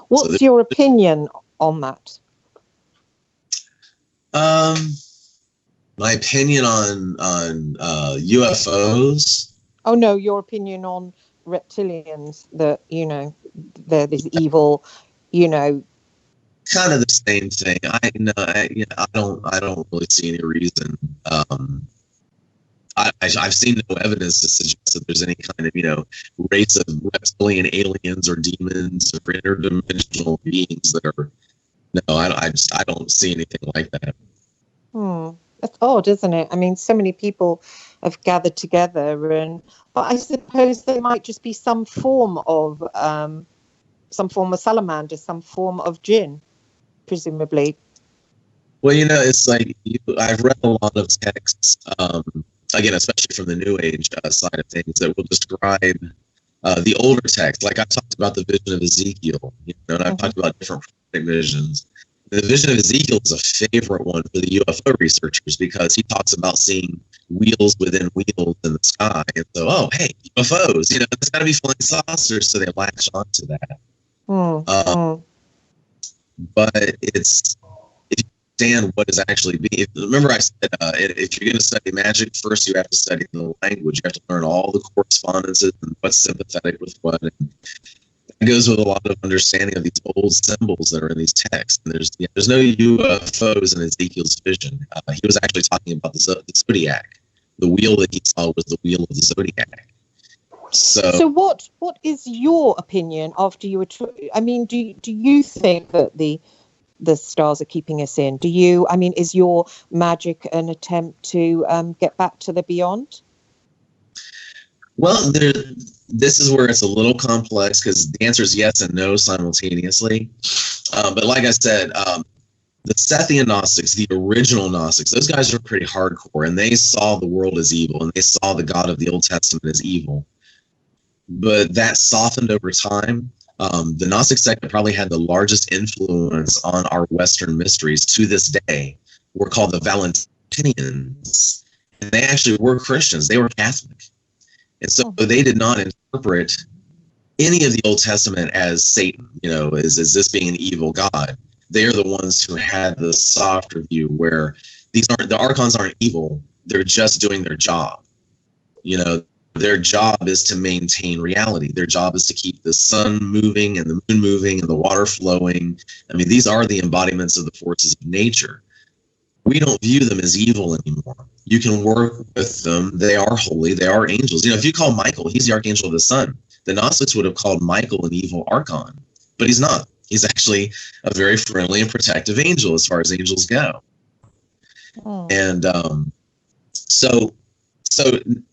What's your opinion on that? My opinion on UFOs. Oh no, your opinion on reptilians. That they're this evil, Kind of the same thing. I don't really see any reason. I've seen no evidence to suggest that there's any kind of, race of reptilian aliens or demons or interdimensional beings that are. No, I don't see anything like that. That's odd, isn't it? I mean, so many people have gathered together, but I suppose there might just be some form of salamander, some form of jinn, presumably. Well, it's like I've read a lot of texts, again, especially from the New Age side of things, that will describe the older text. Like I talked about the vision of Ezekiel, and I've talked about different prophetic visions. The vision of Ezekiel is a favorite one for the UFO researchers because he talks about seeing wheels within wheels in the sky. And so, oh, hey, UFOs, it's got to be flying saucers, so they latch onto that. But if you understand what is actually being, remember I said, if you're going to study magic, first you have to study the language. You have to learn all the correspondences and what's sympathetic with what. And it goes with a lot of understanding of these old symbols that are in these texts. And there's no UFOs in Ezekiel's vision. He was actually talking about the zodiac. The wheel that he saw was the wheel of the zodiac. So what is your opinion after you were? Do you think that the stars are keeping us in? Is your magic an attempt to get back to the beyond? Well, this is where it's a little complex because the answer is yes and no simultaneously. But like I said, the Sethian Gnostics, the original Gnostics, those guys are pretty hardcore, and they saw the world as evil, and they saw the God of the Old Testament as evil. But that softened over time. The Gnostic sect probably had the largest influence on our Western mysteries to this day. Were called the Valentinians, and they actually were Christians. They were Catholic. And so they did not interpret any of the Old Testament as Satan, as this being an evil God. They're the ones who had the softer view where the Archons aren't evil. They're just doing their job. Their job is to maintain reality. Their job is to keep the sun moving and the moon moving and the water flowing. I mean, these are the embodiments of the forces of nature. We don't view them as evil anymore. You can work with them. They are holy. They are angels. If you call Michael, he's the archangel of the sun. The Gnostics would have called Michael an evil archon, but he's not. He's actually a very friendly and protective angel as far as angels go. And so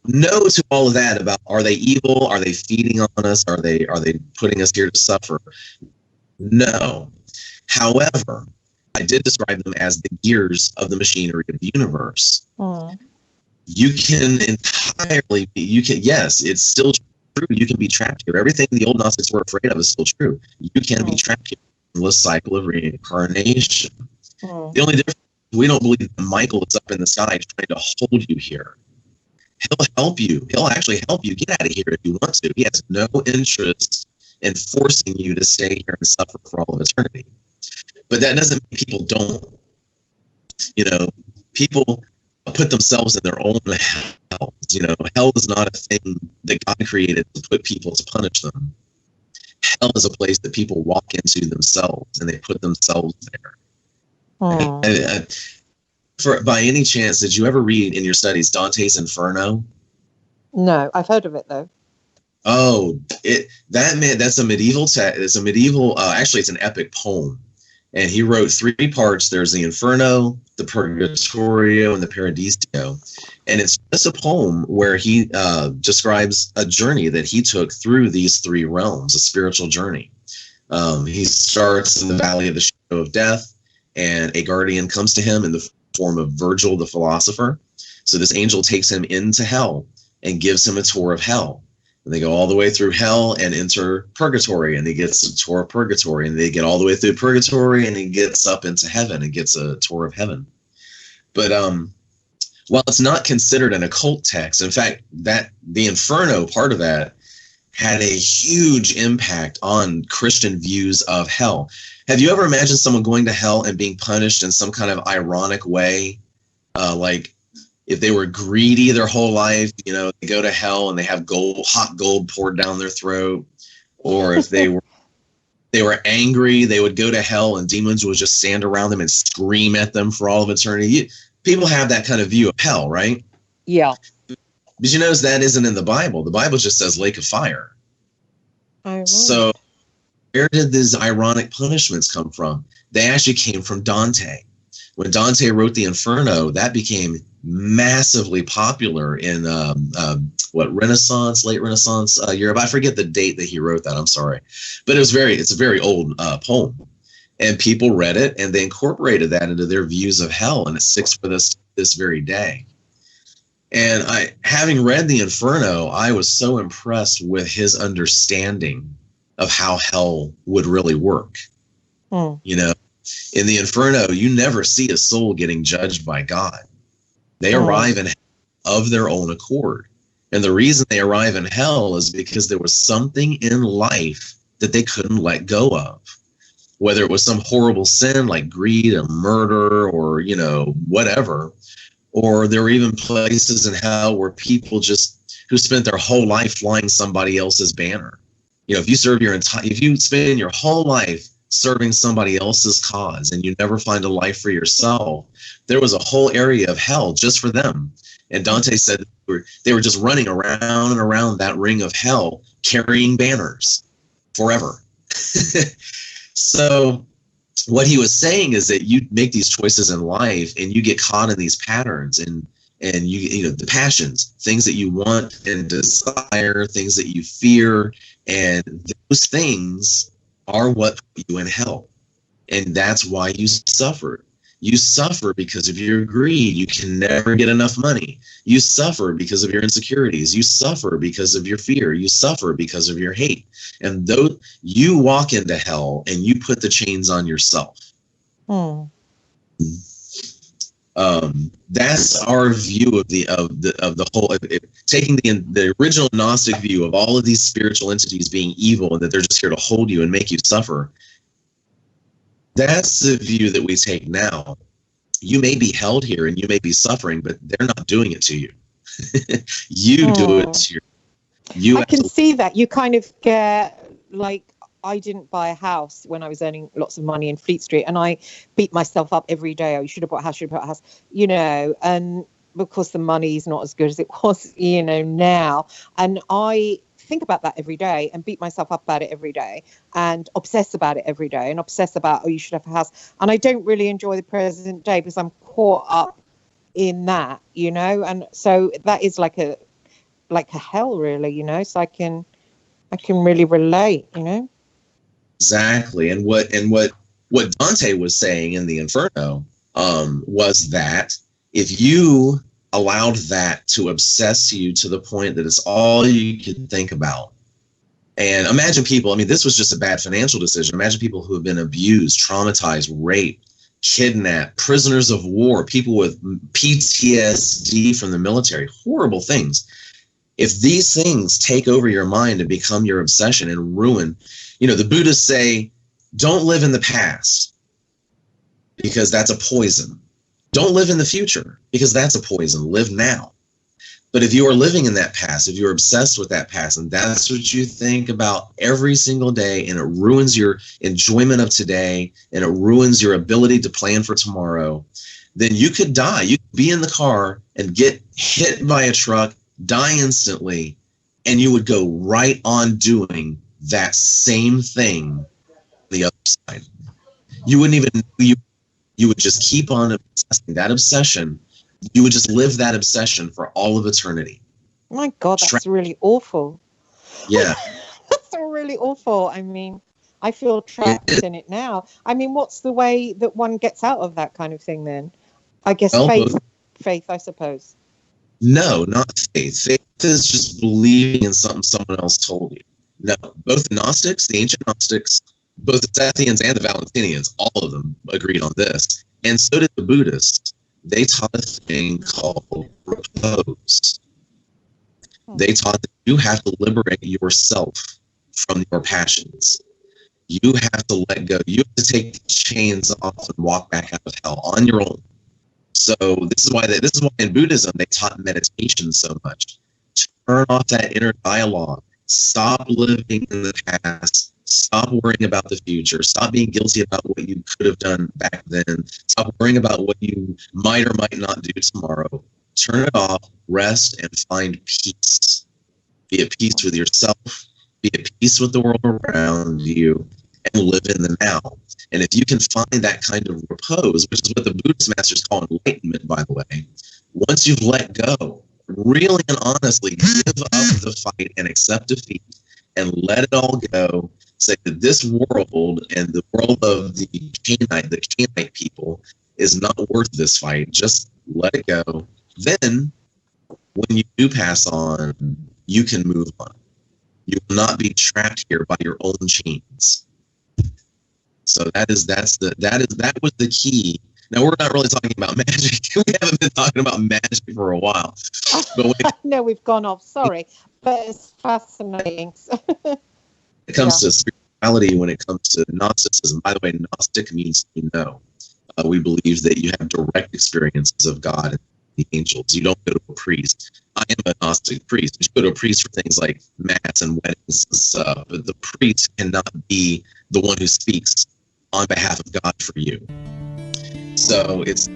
no to all of that about, are they evil? Are they feeding on us? Are they putting us here to suffer? No. However, I did describe them as the gears of the machinery of the universe. You can entirely yes, it's still true. You can be trapped here. Everything the old Gnostics were afraid of is still true. You can be trapped here in the cycle of reincarnation. The only difference, we don't believe that Michael is up in the sky trying to hold you here. He'll help you. He'll actually help you get out of here if you want to. He has no interest in forcing you to stay here and suffer for all of eternity. But that doesn't mean people don't. People put themselves in their own hell. Hell is not a thing that God created to put people to punish them. Hell is a place that people walk into themselves, and they put themselves there. By any chance, did you ever read in your studies Dantes Inferno? No, I've heard of it though. Oh, that's a medieval text. It's a medieval. Actually, it's an epic poem. And he wrote 3 parts. There's the Inferno, the Purgatorio, and the Paradiso. And it's just a poem where he describes a journey that he took through these 3 realms, a spiritual journey. He starts in the Valley of the Shadow of Death, and a guardian comes to him in the form of Virgil the philosopher. So this angel takes him into hell and gives him a tour of hell. And they go all the way through hell and enter purgatory, and he gets a tour of purgatory, and they get all the way through purgatory, and he gets up into heaven and gets a tour of heaven. But while it's not considered an occult text, in fact, that the Inferno part of that had a huge impact on Christian views of hell. Have you ever imagined someone going to hell and being punished in some kind of ironic way? Like if they were greedy their whole life, they go to hell and they have hot gold poured down their throat. Or if they were angry, they would go to hell and demons would just stand around them and scream at them for all of eternity. People have that kind of view of hell, right? Yeah. But you notice that isn't in the Bible. The Bible just says lake of fire. So where did these ironic punishments come from? They actually came from Dante. When Dante wrote the Inferno, that became massively popular in Renaissance, late Renaissance Europe. I forget the date that he wrote that. I'm sorry, but it's a very old poem, and people read it and they incorporated that into their views of hell, and it sticks with us this very day. And having read the Inferno, I was so impressed with his understanding of how hell would really work. You know, in the Inferno, you never see a soul getting judged by God. They arrive in hell of their own accord. And the reason they arrive in hell is because there was something in life that they couldn't let go of. Whether it was some horrible sin like greed or murder or, you know, whatever. Or there were even places in hell where people who spent their whole life flying somebody else's banner. You know, if you spend your whole life serving somebody else's cause and you never find a life for yourself, there was a whole area of hell just for them. And Dante said they were just running around and around that ring of hell carrying banners forever. So what he was saying is that you make these choices in life and you get caught in these patterns and you know, the passions, things that you want and desire, things that you fear, and those things are what put you in hell. And that's why you suffer. You suffer because of your greed. You can never get enough money. You suffer because of your insecurities. You suffer because of your fear. You suffer because of your hate. And though you walk into hell and you put the chains on yourself. That's our view of the whole. Taking the original Gnostic view of all of these spiritual entities being evil and that they're just here to hold you and make you suffer. That's the view that we take now. You may be held here and you may be suffering, but they're not doing it to you. You do it to you. I can see that. You kind of get like, I didn't buy a house when I was earning lots of money in Fleet Street, and I beat myself up every day. Oh, you should have bought a house, you know, and because the money's not as good as it was, you know, now. And I think about that every day and beat myself up about it every day and obsess about it every day and obsess about, oh, you should have a house. And I don't really enjoy the present day because I'm caught up in that, you know. And so that is like a hell, really, you know. So I can really relate, you know. Exactly. And what Dante was saying in the Inferno was that if you allowed that to obsess you to the point that it's all you could think about. And imagine people, I mean, this was just a bad financial decision. Imagine people who have been abused, traumatized, raped, kidnapped, prisoners of war, people with PTSD from the military, horrible things. If these things take over your mind and become your obsession and ruin, you know, the Buddhists say, don't live in the past because that's a poison. Don't live in the future because that's a poison. Live now. But if you are living in that past, if you're obsessed with that past, and that's what you think about every single day, and it ruins your enjoyment of today, and it ruins your ability to plan for tomorrow, then you could die. You could be in the car and get hit by a truck, die instantly, and you would go right on doing that same thing on the other side. You wouldn't even, you would just keep on obsessing that obsession. You would just live that obsession for all of eternity. Oh my God, that's really awful. Yeah. That's really awful. I mean, I feel trapped in it now. I mean, what's the way that one gets out of that kind of thing then? I guess faith, I suppose. No, not faith. Faith is just believing in something someone else told you. No, both the Gnostics, the ancient Gnostics, both the Sethians and the Valentinians, all of them agreed on this. And so did the Buddhists. They taught a thing called repose. They taught that you have to liberate yourself from your passions. You have to let go. You have to take the chains off and walk back out of hell on your own. So this is why in Buddhism they taught meditation so much. Turn off that inner dialogue. Stop living in the past. Stop worrying about the future. Stop being guilty about what you could have done back then. Stop worrying about what you might or might not do tomorrow. turn it off, rest, and find peace. Be at peace with yourself, be at peace with the world around you, and live in the now. And if you can find that kind of repose, which is what the Buddhist masters call enlightenment, by the way, once you've let go, really and honestly give up the fight and accept defeat and let it all go, say that this world and the world of the Canaanite people is not worth this fight, just let it go. Then when you do pass on, you can move on. You will not be trapped here by your own chains. So that was the key. Now we're not really talking about magic. We haven't been talking about magic for a while. But no, we've gone off. Sorry, but it's fascinating. It comes to spirituality, when it comes to Gnosticism. By the way, Gnostic means to know. We believe that you have direct experiences of God and the angels. You don't go to a priest. I am a Gnostic priest. You go to a priest for things like mass and weddings and stuff, but the priest cannot be the one who speaks on behalf of God for you. So it's.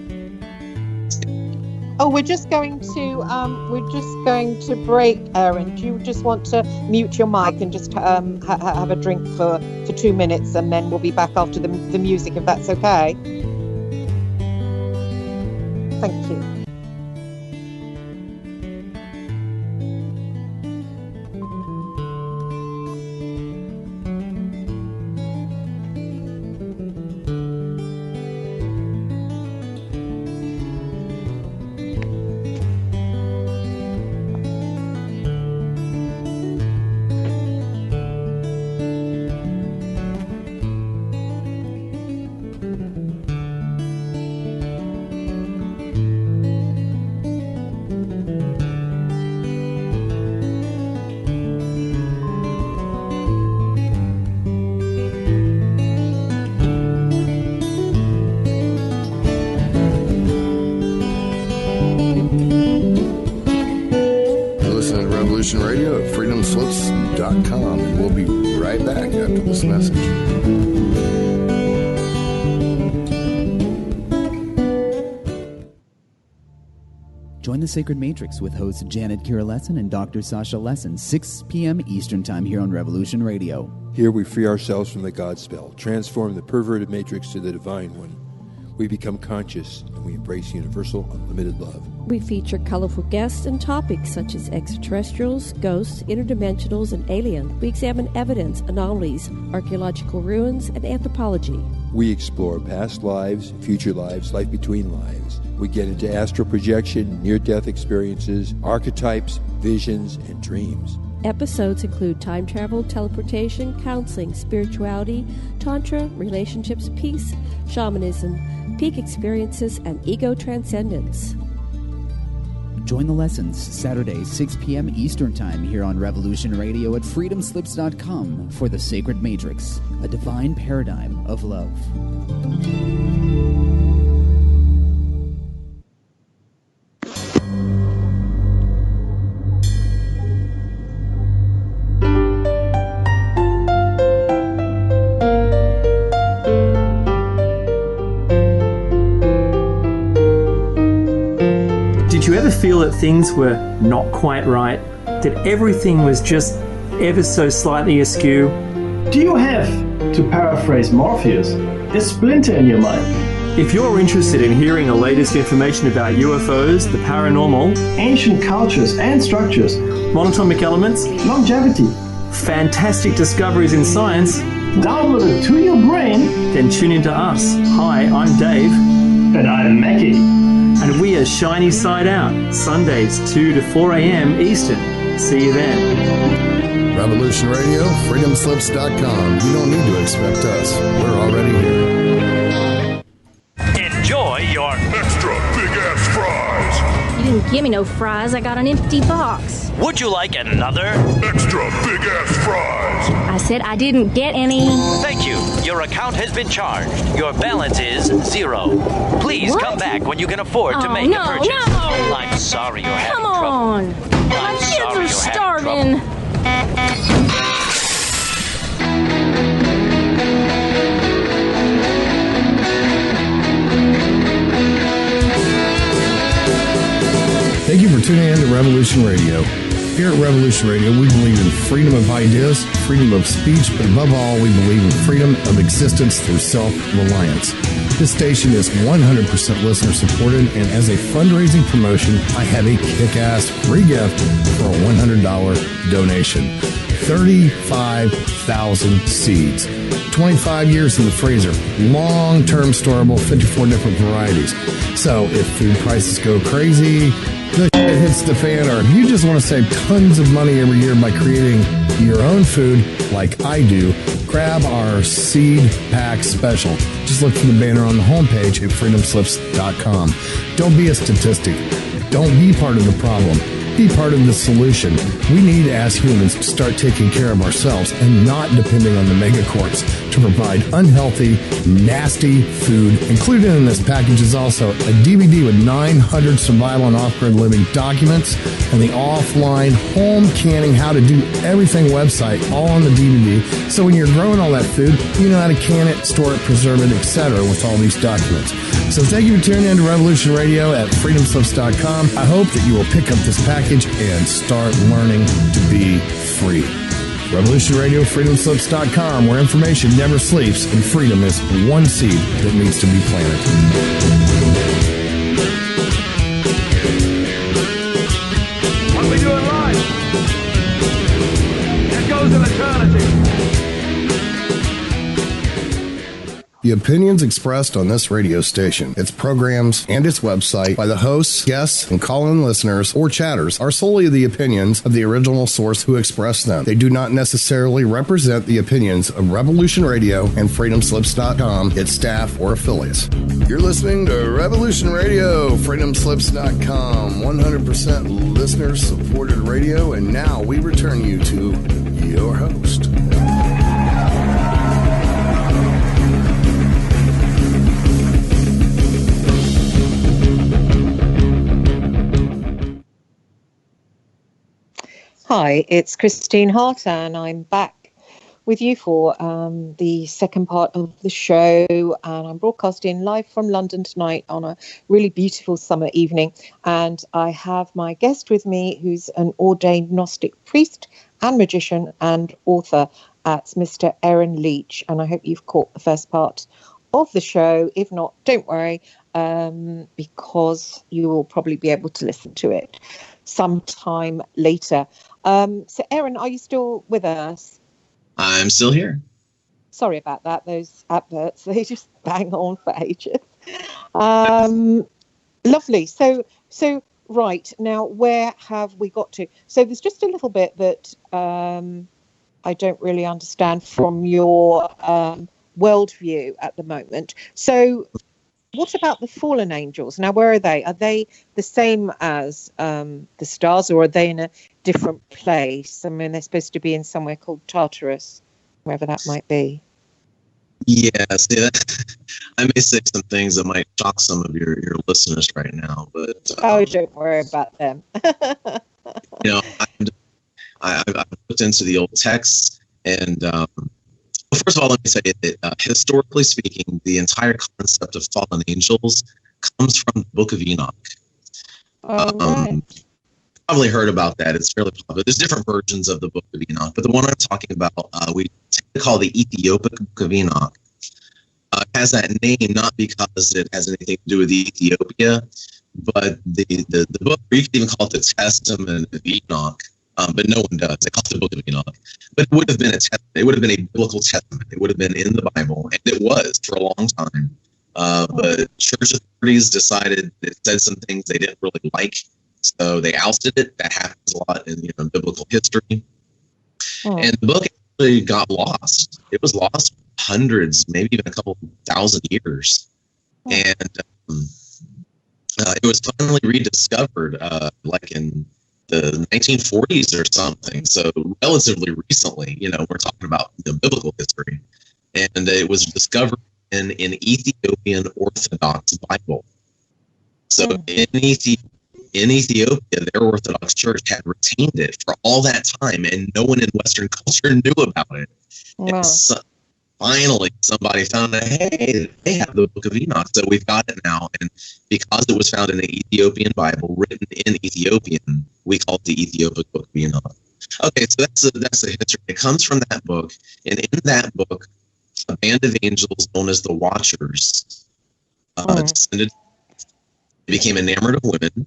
Oh, we're just going to break, Aaron. Do you just want to mute your mic and just have a drink for 2 minutes, and then we'll be back after the music, if that's okay? Thank you. Radio at freedomslips.com, and we'll be right back after this message. Join the Sacred Matrix with hosts Janet Kira Lesson and Dr. Sasha Lesson, 6 p.m. Eastern Time here on Revolution Radio. Here we free ourselves from the God spell, transform the perverted matrix to the divine one. We become conscious, and we embrace universal, unlimited love. We feature colorful guests and topics such as extraterrestrials, ghosts, interdimensionals, and alien. We examine evidence, anomalies, archaeological ruins, and anthropology. We explore past lives, future lives, life between lives. We get into astral projection, near-death experiences, archetypes, visions, and dreams. Episodes include time travel, teleportation, counseling, spirituality, tantra, relationships, peace, shamanism, peak experiences, and ego transcendence. Join the lessons Saturday, 6 p.m. Eastern Time here on Revolution Radio at freedomslips.com for the Sacred Matrix, a divine paradigm of love. Did you ever feel that things were not quite right? That everything was just ever so slightly askew? Do you have, to paraphrase Morpheus, a splinter in your mind? If you're interested in hearing the latest information about UFOs, the paranormal, ancient cultures and structures, monatomic elements, longevity, fantastic discoveries in science, download it to your brain, then tune into us. Hi, I'm Dave. And I'm Mackie. And we are Shiny Side Out, Sundays 2 to 4 a.m. Eastern. See you then. Revolution Radio, freedomslips.com. You don't need to expect us. We're already here. Enjoy your extra big-ass fries. You didn't give me no fries. I got an empty box. Would you like another extra big-ass fries? I said I didn't get any. Thank you. Your account has been charged. Your balance is 0. Please come back when you can afford to make a purchase. No. I'm sorry you're having trouble. Come on. My kids are starving. tuning in to Revolution Radio. Here at Revolution Radio, we believe in freedom of ideas, freedom of speech, but above all, we believe in freedom of existence through self-reliance. This station is 100% listener-supported, and as a fundraising promotion, I have a kick-ass free gift for a $100 donation. 35,000 seeds. 25 years in the freezer. Long-term storable, 54 different varieties. So if food prices go crazy, the shit hits the fan, or if you just want to save tons of money every year by creating your own food like I do, grab our seed pack special. Just look for the banner on the homepage at freedomslips.com. Don't be a statistic. Don't be part of the problem. Be part of the solution. We need, as humans, to start taking care of ourselves and not depending on the megacorps to provide unhealthy, nasty food. Included in this package is also a DVD with 900 survival and off-grid living documents and the offline home canning how to do everything website all on the DVD. So when you're growing all that food, you know how to can it, store it, preserve it, etc. with all these documents. So thank you for tuning in to Revolution Radio at freedomslips.com. I hope that you will pick up this package and start learning to be free. Revolution Radio, freedomslips.com, where information never sleeps and freedom is one seed that needs to be planted. What we do in life, it goes in eternity. The opinions expressed on this radio station, its programs, and its website by the hosts, guests, and call-in listeners or chatters are solely the opinions of the original source who expressed them. They do not necessarily represent the opinions of Revolution Radio and freedomslips.com, its staff, or affiliates. You're listening to Revolution Radio, freedomslips.com, 100% listener-supported radio, and now we return you to your host. Hi, it's Christine Hart, and I'm back with you for the second part of the show. And I'm broadcasting live from London tonight on a really beautiful summer evening. And I have my guest with me, who's an ordained Gnostic priest and magician and author. It's Mr. Aaron Leech. And I hope you've caught the first part of the show. If not, don't worry, because you will probably be able to listen to it sometime later. So, Aaron, are you still with us? I'm still here. Sorry about that. Those adverts, they just bang on for ages. Lovely. So, right, now, where have we got to? So there's just a little bit that I don't really understand from your worldview at the moment. So what about the fallen angels? Now, where are they? Are they the same as the stars, or are they in a different place? I mean, they're supposed to be in somewhere called Tartarus, wherever that might be. Yeah, see, I may say some things that might shock some of your listeners right now, but oh, don't worry about them. You know, I've looked into the old texts, and first of all, let me say that historically speaking, the entire concept of fallen angels comes from the Book of Enoch. Right. Probably heard about that. It's fairly popular. There's different versions of the Book of Enoch, but the one I'm talking about, we tend to call the Ethiopic Book of Enoch. Has that name not because it has anything to do with Ethiopia, but the book, or you can even call it the Testament of Enoch, but no one does. They call it the Book of Enoch. But it would have been a testament. It would have been a biblical testament. It would have been in the Bible, and it was for a long time. But church authorities decided it said some things they didn't really like, so they ousted it. That happens a lot in biblical history. And the book actually got lost. It was lost hundreds, maybe even a couple thousand years. And it was finally rediscovered like in the 1940s or something. So relatively recently, we're talking about the biblical history. And it was discovered in an Ethiopian Orthodox Bible. So in Ethiopia, their Orthodox Church had retained it for all that time, and no one in Western culture knew about it. Wow. finally somebody found out, hey, they have the Book of Enoch, so we've got it now. And because it was found in the Ethiopian Bible, written in Ethiopian, we call it the Ethiopic Book of Enoch. Okay, so that's the history. It comes from that book, and in that book, a band of angels known as the Watchers descended. They became enamored of women,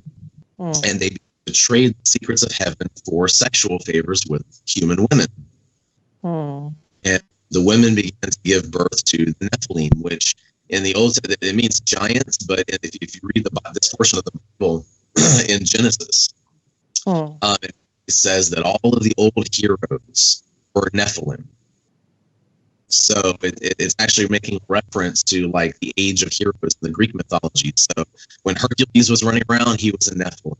and they betrayed the secrets of heaven for sexual favors with human women. And the women began to give birth to the Nephilim, which in the Old Testament, it means giants, but if you read this portion of the Bible in Genesis, it says that all of the old heroes were Nephilim. So it's actually making reference to like the age of heroes in the Greek mythology. So when Hercules was running around, he was a Nephilim.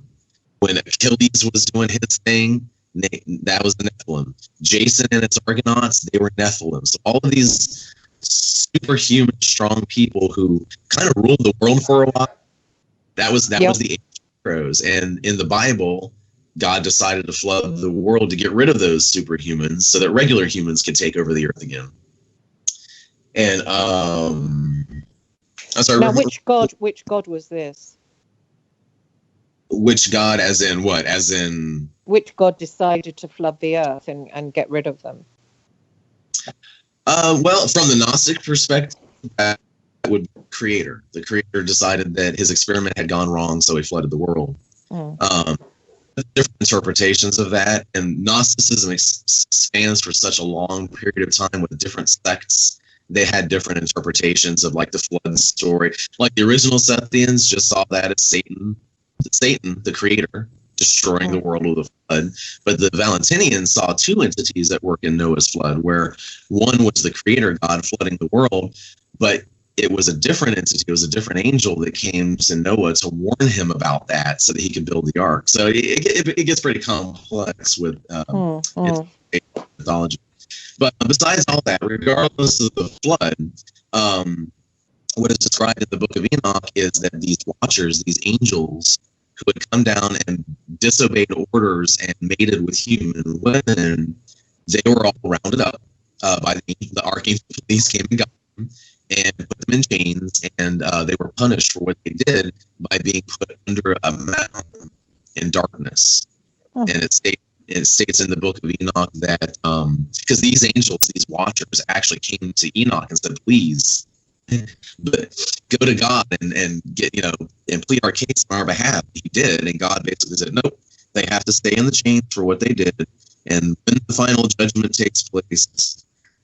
When Achilles was doing his thing, that was the Nephilim. Jason and his Argonauts, they were Nephilim. So all of these superhuman, strong people who kind of ruled the world for a while, that was the age of heroes. And in the Bible, God decided to flood the world to get rid of those superhumans so that regular humans could take over the earth again. And I'm sorry. Now, which god was this? Which god, as in what? As in which god decided to flood the earth and get rid of them? Well, from the Gnostic perspective, that would be Creator. The Creator decided that his experiment had gone wrong, so he flooded the world. Different interpretations of that, and Gnosticism spans for such a long period of time with different sects. They had different interpretations of like the flood story. Like the original Sethians just saw that as Satan, the creator, destroying the world with a flood. But the Valentinians saw two entities at work in Noah's flood, where one was the creator God flooding the world, but it was a different entity. It was a different angel that came to Noah to warn him about that so that he could build the ark. So it gets pretty complex with mythology. But besides all that, regardless of the flood, what is described in the Book of Enoch is that these watchers, these angels who had come down and disobeyed orders and mated with human women, they were all rounded up by the archangel police came and got them and put them in chains, and they were punished for what they did by being put under a mountain in darkness. And it states in the Book of Enoch that because these angels, these watchers, actually came to Enoch and said, please, but go to God and get, and plead our case on our behalf. He did, and God basically said, nope, they have to stay in the chains for what they did. And when the final judgment takes place,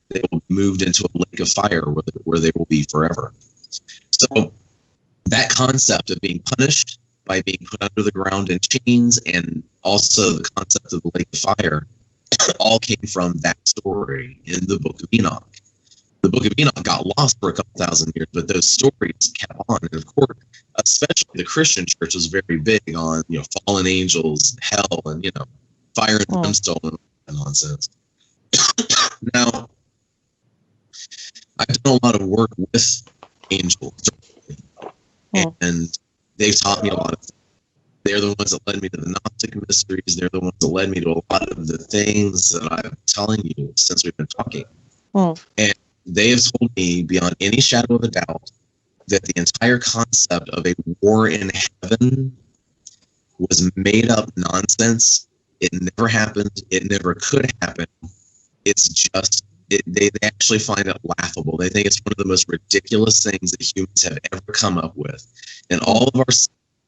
they will be moved into a lake of fire where they will be forever. So that concept of being punished by being put under the ground in chains, and also the concept of the lake of fire, all came from that story in the Book of Enoch. The Book of Enoch got lost for a couple thousand years, but those stories kept on. And of course, especially the Christian church was very big on, fallen angels, hell, and, fire and brimstone and all that nonsense. Now, I've done a lot of work with angels, and they've taught me a lot of things. They're the ones that led me to the Gnostic mysteries. They're the ones that led me to a lot of the things that I've been telling you since we've been talking. And they have told me beyond any shadow of a doubt that the entire concept of a war in heaven was made up nonsense. It never happened. It never could happen. It's just, they actually find it laughable. They think it's one of the most ridiculous things that humans have ever come up with. And all of our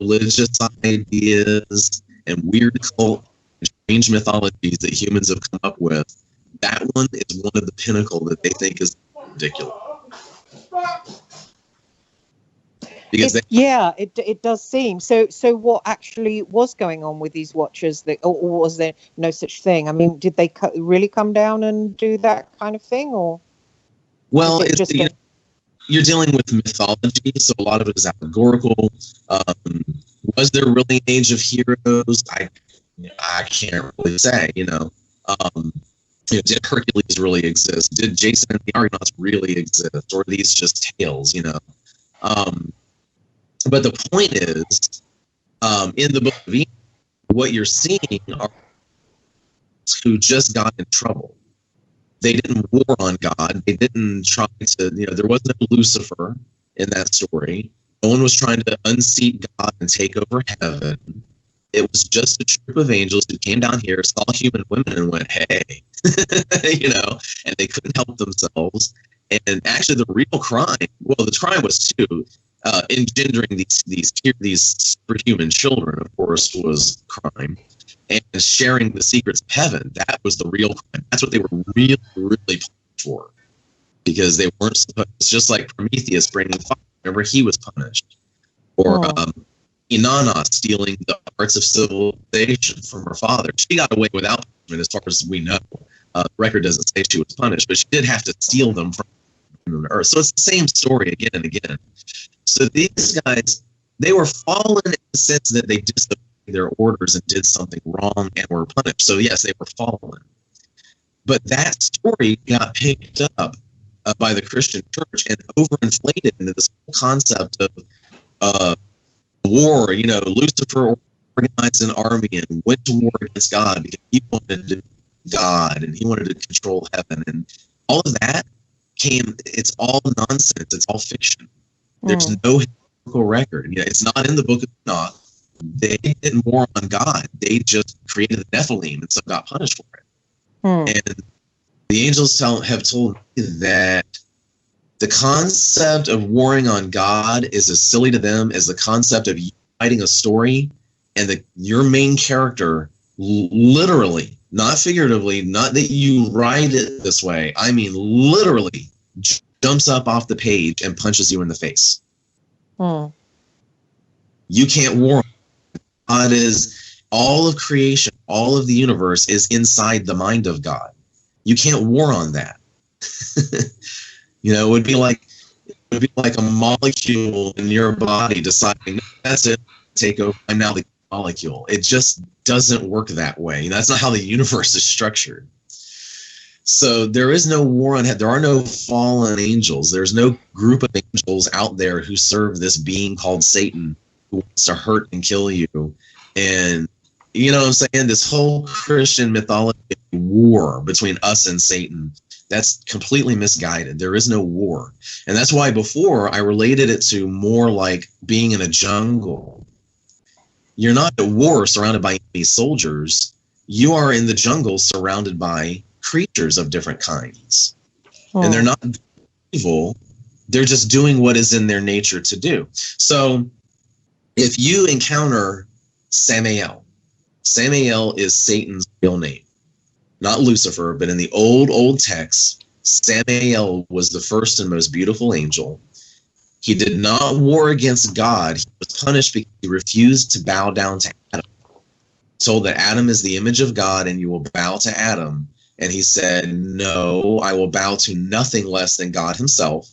religious ideas and weird cult and strange mythologies that humans have come up with, that one is one of the pinnacle that they think is ridiculous. Because it does seem so. What actually was going on with these watchers? Or was there no such thing? I mean, did they really come down and do that kind of thing, or? Well, you're dealing with mythology, so a lot of it is allegorical. Was there really an age of heroes? I can't really say. Did Hercules really exist? Did Jason and the Argonauts really exist, or are these just tales? But the point is, in the Book of Enoch, what you're seeing are who just got in trouble. They didn't war on God. They didn't try to, there was no Lucifer in that story. No one was trying to unseat God and take over heaven. It was just a troop of angels who came down here, saw human women, and went, hey, and they couldn't help themselves. And actually, the real crime, the crime was too, engendering these superhuman children, of course, was crime. And sharing the secrets of heaven, that was the real crime. That's what they were really, really punished for. Because they weren't supposed, it's just like Prometheus bringing fire. Remember, he was punished. Or Inanna stealing the arts of civilization from her father. She got away without punishment, as far as we know. The record doesn't say she was punished, but she did have to steal them from the earth. So it's the same story again and again. So these guys, they were fallen in the sense that they disobeyed their orders and did something wrong and were punished. So yes, they were fallen. But that story got picked up by the Christian church and overinflated into this whole concept of war. Lucifer organized an army and went to war against God because he wanted to God and he wanted to control heaven. And all of that it's all nonsense. It's all fiction. There's no historical record. It's not in the book of Enoch. They didn't war on God. They just created the Nephilim and so got punished for it. And the angels have told me that the concept of warring on God is as silly to them as the concept of you writing a story and your main character literally, not figuratively, not that you write it this way, I mean literally jumps up off the page and punches you in the face. You can't war on God. Is all of creation, all of the universe is inside the mind of God. You can't war on that. It would be like a molecule in your body deciding that's it, take over. I'm now the molecule. It just doesn't work that way. That's not how the universe is structured. So there is no war on heaven. There are no fallen angels. There's no group of angels out there who serve this being called Satan, who wants to hurt and kill you. And you know what I'm saying? This whole Christian mythology war between us and Satan, that's completely misguided. There is no war. And that's why before I related it to more like being in a jungle. You're not at war surrounded by enemy soldiers. You are in the jungle surrounded by creatures of different kinds. And they're not evil. They're just doing what is in their nature to do. So if you encounter Samael is Satan's real name. Not Lucifer, but in the old text, Samael was the first and most beautiful angel. He did not war against God. He was punished because he refused to bow down to Adam. Told that Adam is the image of God and you will bow to Adam. And he said, no, I will bow to nothing less than God himself.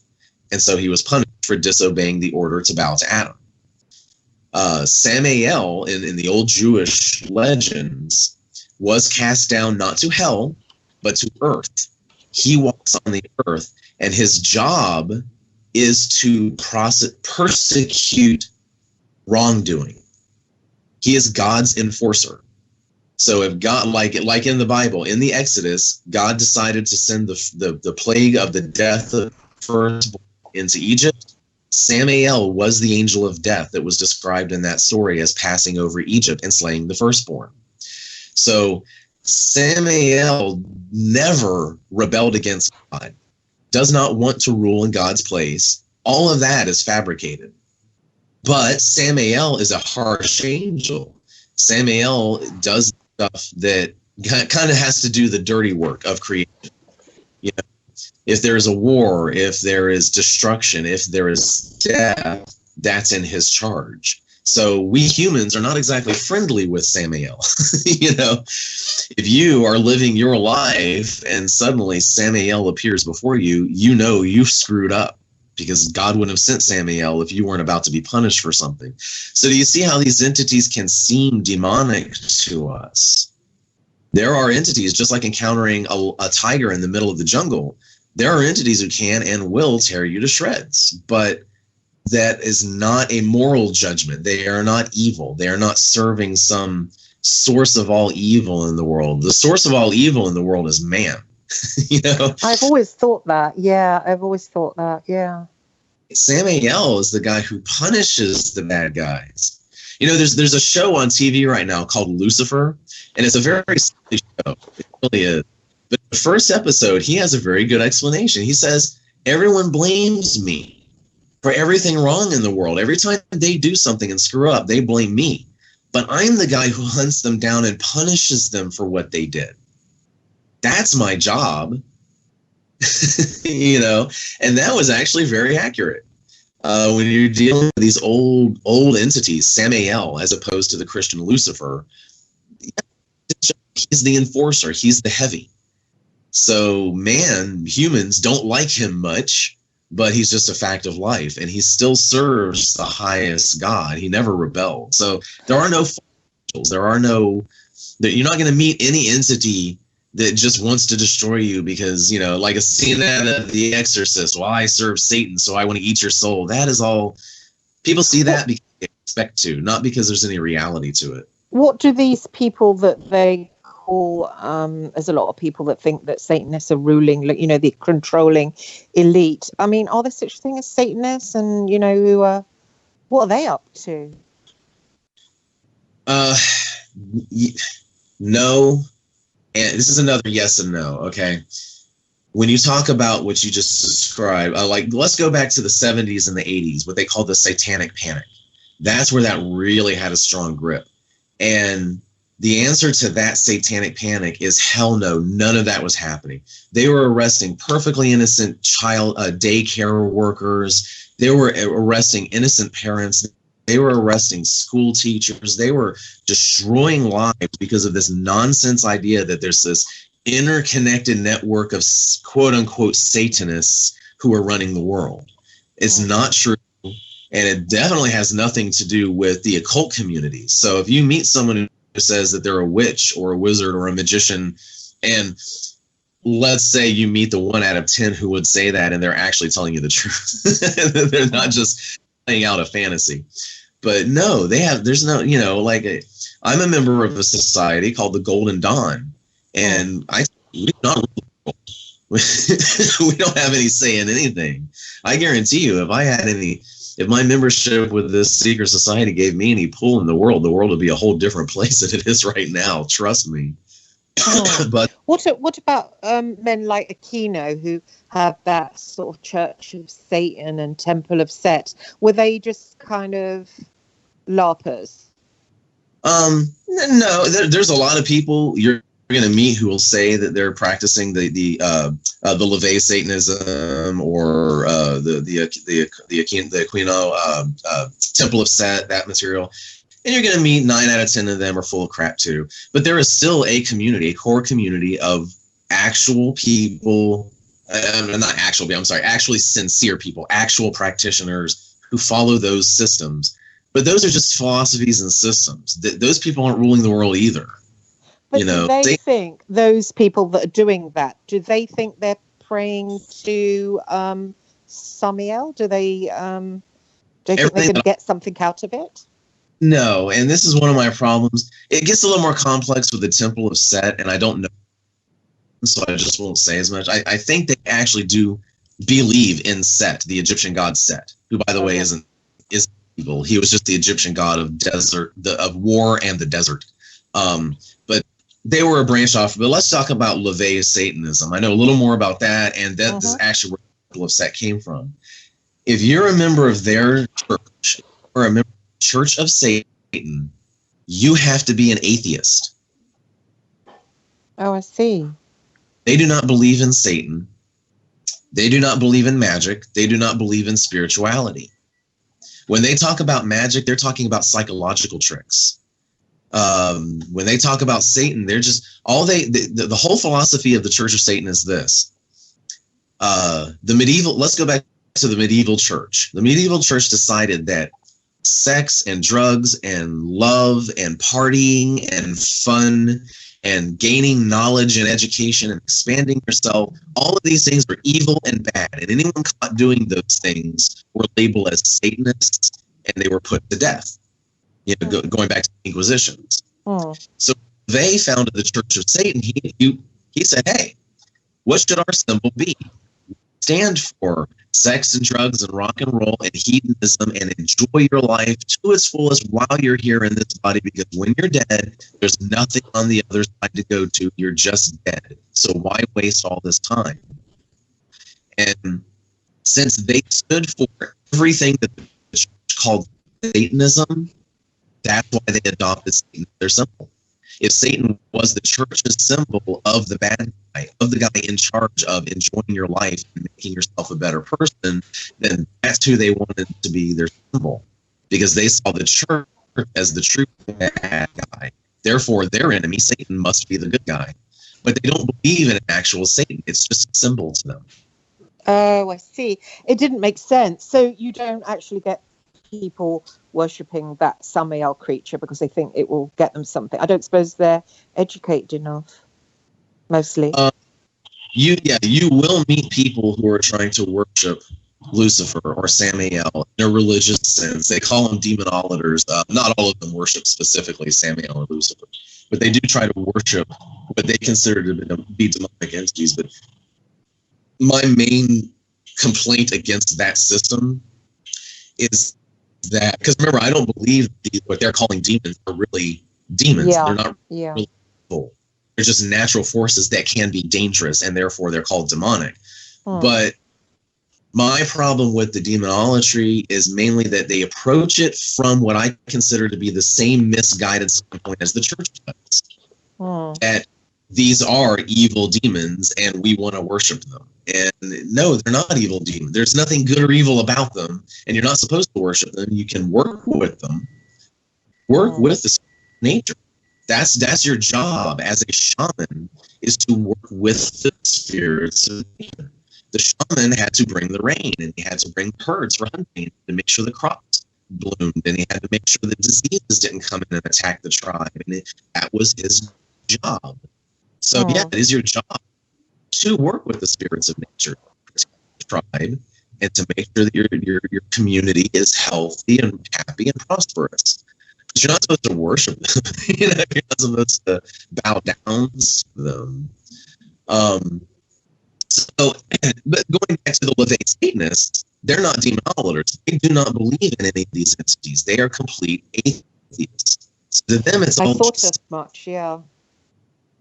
And so he was punished for disobeying the order to bow to Adam. Samael, in the old Jewish legends, was cast down not to hell, but to earth. He walks on the earth, and his job is to persecute wrongdoing. He is God's enforcer. So if God, like in the Bible, in the Exodus, God decided to send the plague of the death of firstborn into Egypt, Samael was the angel of death that was described in that story as passing over Egypt and slaying the firstborn. So Samael never rebelled against God, does not want to rule in God's place. All of that is fabricated. But Samael is a harsh angel. Samael does stuff that kind of has to do the dirty work of creation. If there is a war, if there is destruction, if there is death, that's in his charge. So we humans are not exactly friendly with Samael. If you are living your life and suddenly Samael appears before you, you've screwed up because God wouldn't have sent Samael if you weren't about to be punished for something. So do you see how these entities can seem demonic to us? There are entities, just like encountering a tiger in the middle of the jungle. There are entities who can and will tear you to shreds, but that is not a moral judgment. They are not evil. They are not serving some source of all evil in the world. The source of all evil in the world is man. I've always thought that. Yeah, I've always thought that. Yeah. Samael is the guy who punishes the bad guys. There's a show on TV right now called Lucifer, and it's a very silly show. It really is. But the first episode, he has a very good explanation. He says, everyone blames me for everything wrong in the world. Every time they do something and screw up, they blame me. But I'm the guy who hunts them down and punishes them for what they did. That's my job. And that was actually very accurate. When you're dealing with these old entities, Samael, as opposed to the Christian Lucifer, he's the enforcer. He's the heavy. So humans don't like him much, but he's just a fact of life, and he still serves the highest God. He never rebelled. So there are no angels. You're not going to meet any entity that just wants to destroy you because, like a scene out of The Exorcist, well, I serve Satan, so I want to eat your soul. That is all. People see that because they expect to, not because there's any reality to it. What do these people that they call, there's a lot of people that think that Satanists are ruling, the controlling elite. I mean, are there such thing as Satanists? And, what are they up to? No. And this is another yes and no, okay? When you talk about what you just described, let's go back to the 70s and the 80s, what they call the satanic panic. That's where that really had a strong grip. And the answer to that satanic panic is hell no, none of that was happening. They were arresting perfectly innocent child daycare workers. They were arresting innocent parents. They were arresting school teachers. They were destroying lives because of this nonsense idea that there's this interconnected network of quote unquote Satanists who are running the world. It's not true. And it definitely has nothing to do with the occult community. So if you meet someone who says that they're a witch or a wizard or a magician, and let's say you meet the 1 out of 10 who would say that, and they're actually telling you the truth. They're not just playing out a fantasy. But no, there's no, I'm a member of a society called the Golden Dawn, and we don't have any say in anything. I guarantee you, if my membership with this secret society gave me any pull in the world would be a whole different place than it is right now. Trust me. But what about men like Aquino who have that sort of Church of Satan and Temple of Set? Were they just kind of LARPers? No, there's a lot of people you're going to meet who will say that they're practicing the LaVey Satanism or the Aquino Temple of Set, that material. And you're going to meet 9 out of 10 of them are full of crap too. But there is still a core community of actual people, actually sincere people, actual practitioners who follow those systems. But those are just philosophies and systems. Those people aren't ruling the world either. But do they think, those people that are doing that, do they think they're praying to Samael? Do they think they're going to get something out of it? No, and this is one of my problems. It gets a little more complex with the Temple of Set, and I don't know, so I just won't say as much. I think they actually do believe in Set, the Egyptian god Set, who, by the way, is evil. He was just the Egyptian god of war and the desert. But they were a branch off. But let's talk about LaVey Satanism. I know a little more about that, and that is actually where the Temple of Set came from. If you're a member of their church or a member of the Church of Satan, you have to be an atheist. Oh, I see. They do not believe in Satan. They do not believe in magic. They do not believe in spirituality. When they talk about magic, they're talking about psychological tricks. When they talk about Satan, they're just the whole philosophy of the Church of Satan is this. Let's go back to the medieval church. The medieval church decided that sex and drugs and love and partying and fun and gaining knowledge and education and expanding yourself, all of these things were evil and bad. And anyone caught doing those things were labeled as Satanists, and they were put to death. Going back to the Inquisitions. So they founded the Church of Satan. He said, hey, What should our symbol be? Stand for sex and drugs and rock and roll and hedonism, and enjoy your life to its fullest while you're here in this body, because when you're dead, there's nothing on the other side to go to. You're just dead. So why waste all this time? And since they stood for everything that the church called Satanism, that's why they adopted Satan as their symbol. If Satan was the church's symbol of the bad guy, of the guy in charge of enjoying your life and making yourself a better person, then that's who they wanted to be their symbol, because they saw the church as the true bad guy. Therefore, their enemy, Satan, must be the good guy. But they don't believe in an actual Satan. It's just a symbol to them. Oh, I see. It didn't make sense. So you don't actually get people worshipping that Samael creature because they think it will get them something. I don't suppose they're educated enough, mostly. You will meet people who are trying to worship Lucifer or Samael in a religious sense. They call them demonolators. Not all of them worship specifically Samael or Lucifer, but they do try to worship what they consider to be demonic entities. But my main complaint against that system is that, because remember, I don't believe what they're calling demons are really demons. Yeah. They're not really evil. They're just natural forces that can be dangerous, and therefore they're called demonic. But my problem with the demonolatry is mainly that they approach it from what I consider to be the same misguided standpoint as the church does. That these are evil demons and we want to worship them. And no, they're not evil demons. There's nothing good or evil about them, and you're not supposed to worship them. You can work with them. Work with the nature. That's your job as a shaman, is to work with the spirits of nature. The shaman had to bring the rain, and he had to bring herds for hunting to make sure the crops bloomed, and he had to make sure the diseases didn't come in and attack the tribe. And that was his job. So yeah, it is your job to work with the spirits of nature, protect the tribe, and to make sure that your community is healthy and happy and prosperous. But you're not supposed to worship them. You're not supposed to bow down to them. But going back to the Levite Satanists, they're not demonolators. They do not believe in any of these entities. They are complete atheists. So to them, it's all thought as much, yeah.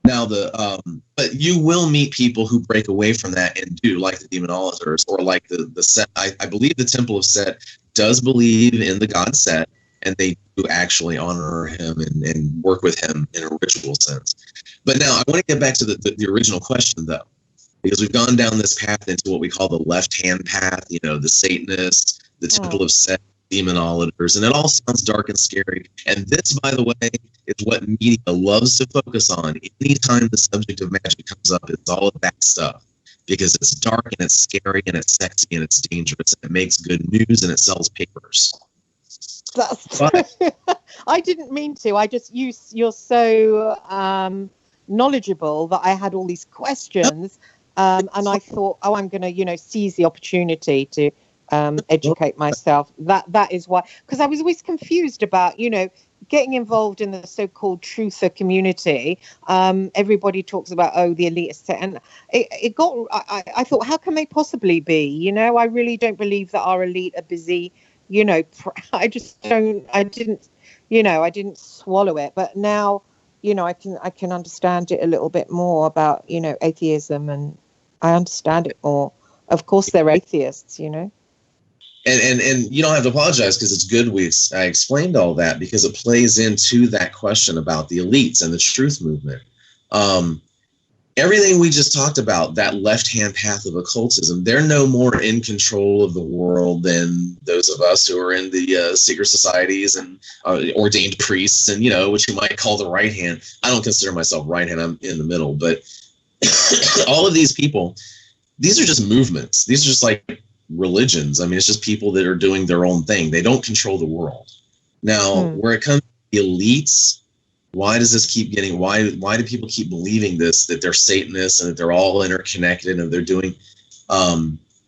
Now but you will meet people who break away from that and do, like the demonolators, or like the Set. I believe the Temple of Set does believe in the god Set, and they do actually honor him and work with him in a ritual sense. But now I want to get back to the original question, though, because we've gone down this path into what we call the left-hand path, the Satanists, the Temple of Set, demonolators, and it all sounds dark and scary. And this, by the way, is what media loves to focus on. Anytime the subject of magic comes up, it's all of that stuff, because it's dark and it's scary and it's sexy and it's dangerous and it makes good news and it sells papers. That's true. I didn't mean to. I just you're so knowledgeable that I had all these questions, and I thought, I'm going to seize the opportunity to educate myself. That is why, because I was always confused about getting involved in the so-called truther community. Everybody talks about the elitist, and it got. I thought, how can they possibly be? I really don't believe that our elite are busy. I just don't. I didn't swallow it. But now, I can understand it a little bit more about atheism, and I understand it more. Of course, they're atheists. And you don't have to apologize, because it's good I explained all that, because it plays into that question about the elites and the truth movement. Everything we just talked about, that left-hand path of occultism, they're no more in control of the world than those of us who are in the secret societies and ordained priests, and what you might call the right hand. I don't consider myself right hand. I'm in the middle. But all of these people, these are just movements. These are just like religions. I mean, it's just people that are doing their own thing. They don't control the world. Now, where it comes to the elites, why does this keep getting, why do people keep believing this, that they're Satanists and that they're all interconnected and they're doing,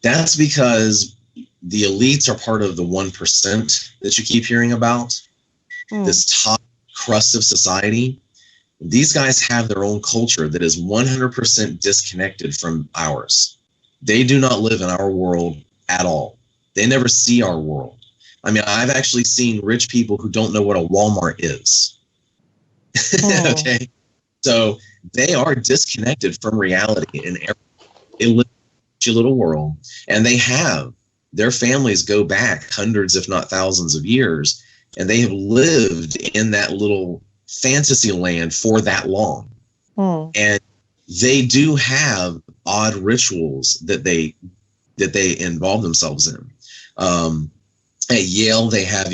that's because the elites are part of the 1% that you keep hearing about, this top crust of society. These guys have their own culture that is 100% disconnected from ours. They do not live in our world at all. They never see our world. I mean, I've actually seen rich people who don't know what a Walmart is. Oh. Okay. So they are disconnected from reality in they live in a little world, and their families go back hundreds, if not thousands of years, and they have lived in that little fantasy land for that long. And they do have odd rituals that they involve themselves in. At Yale, they have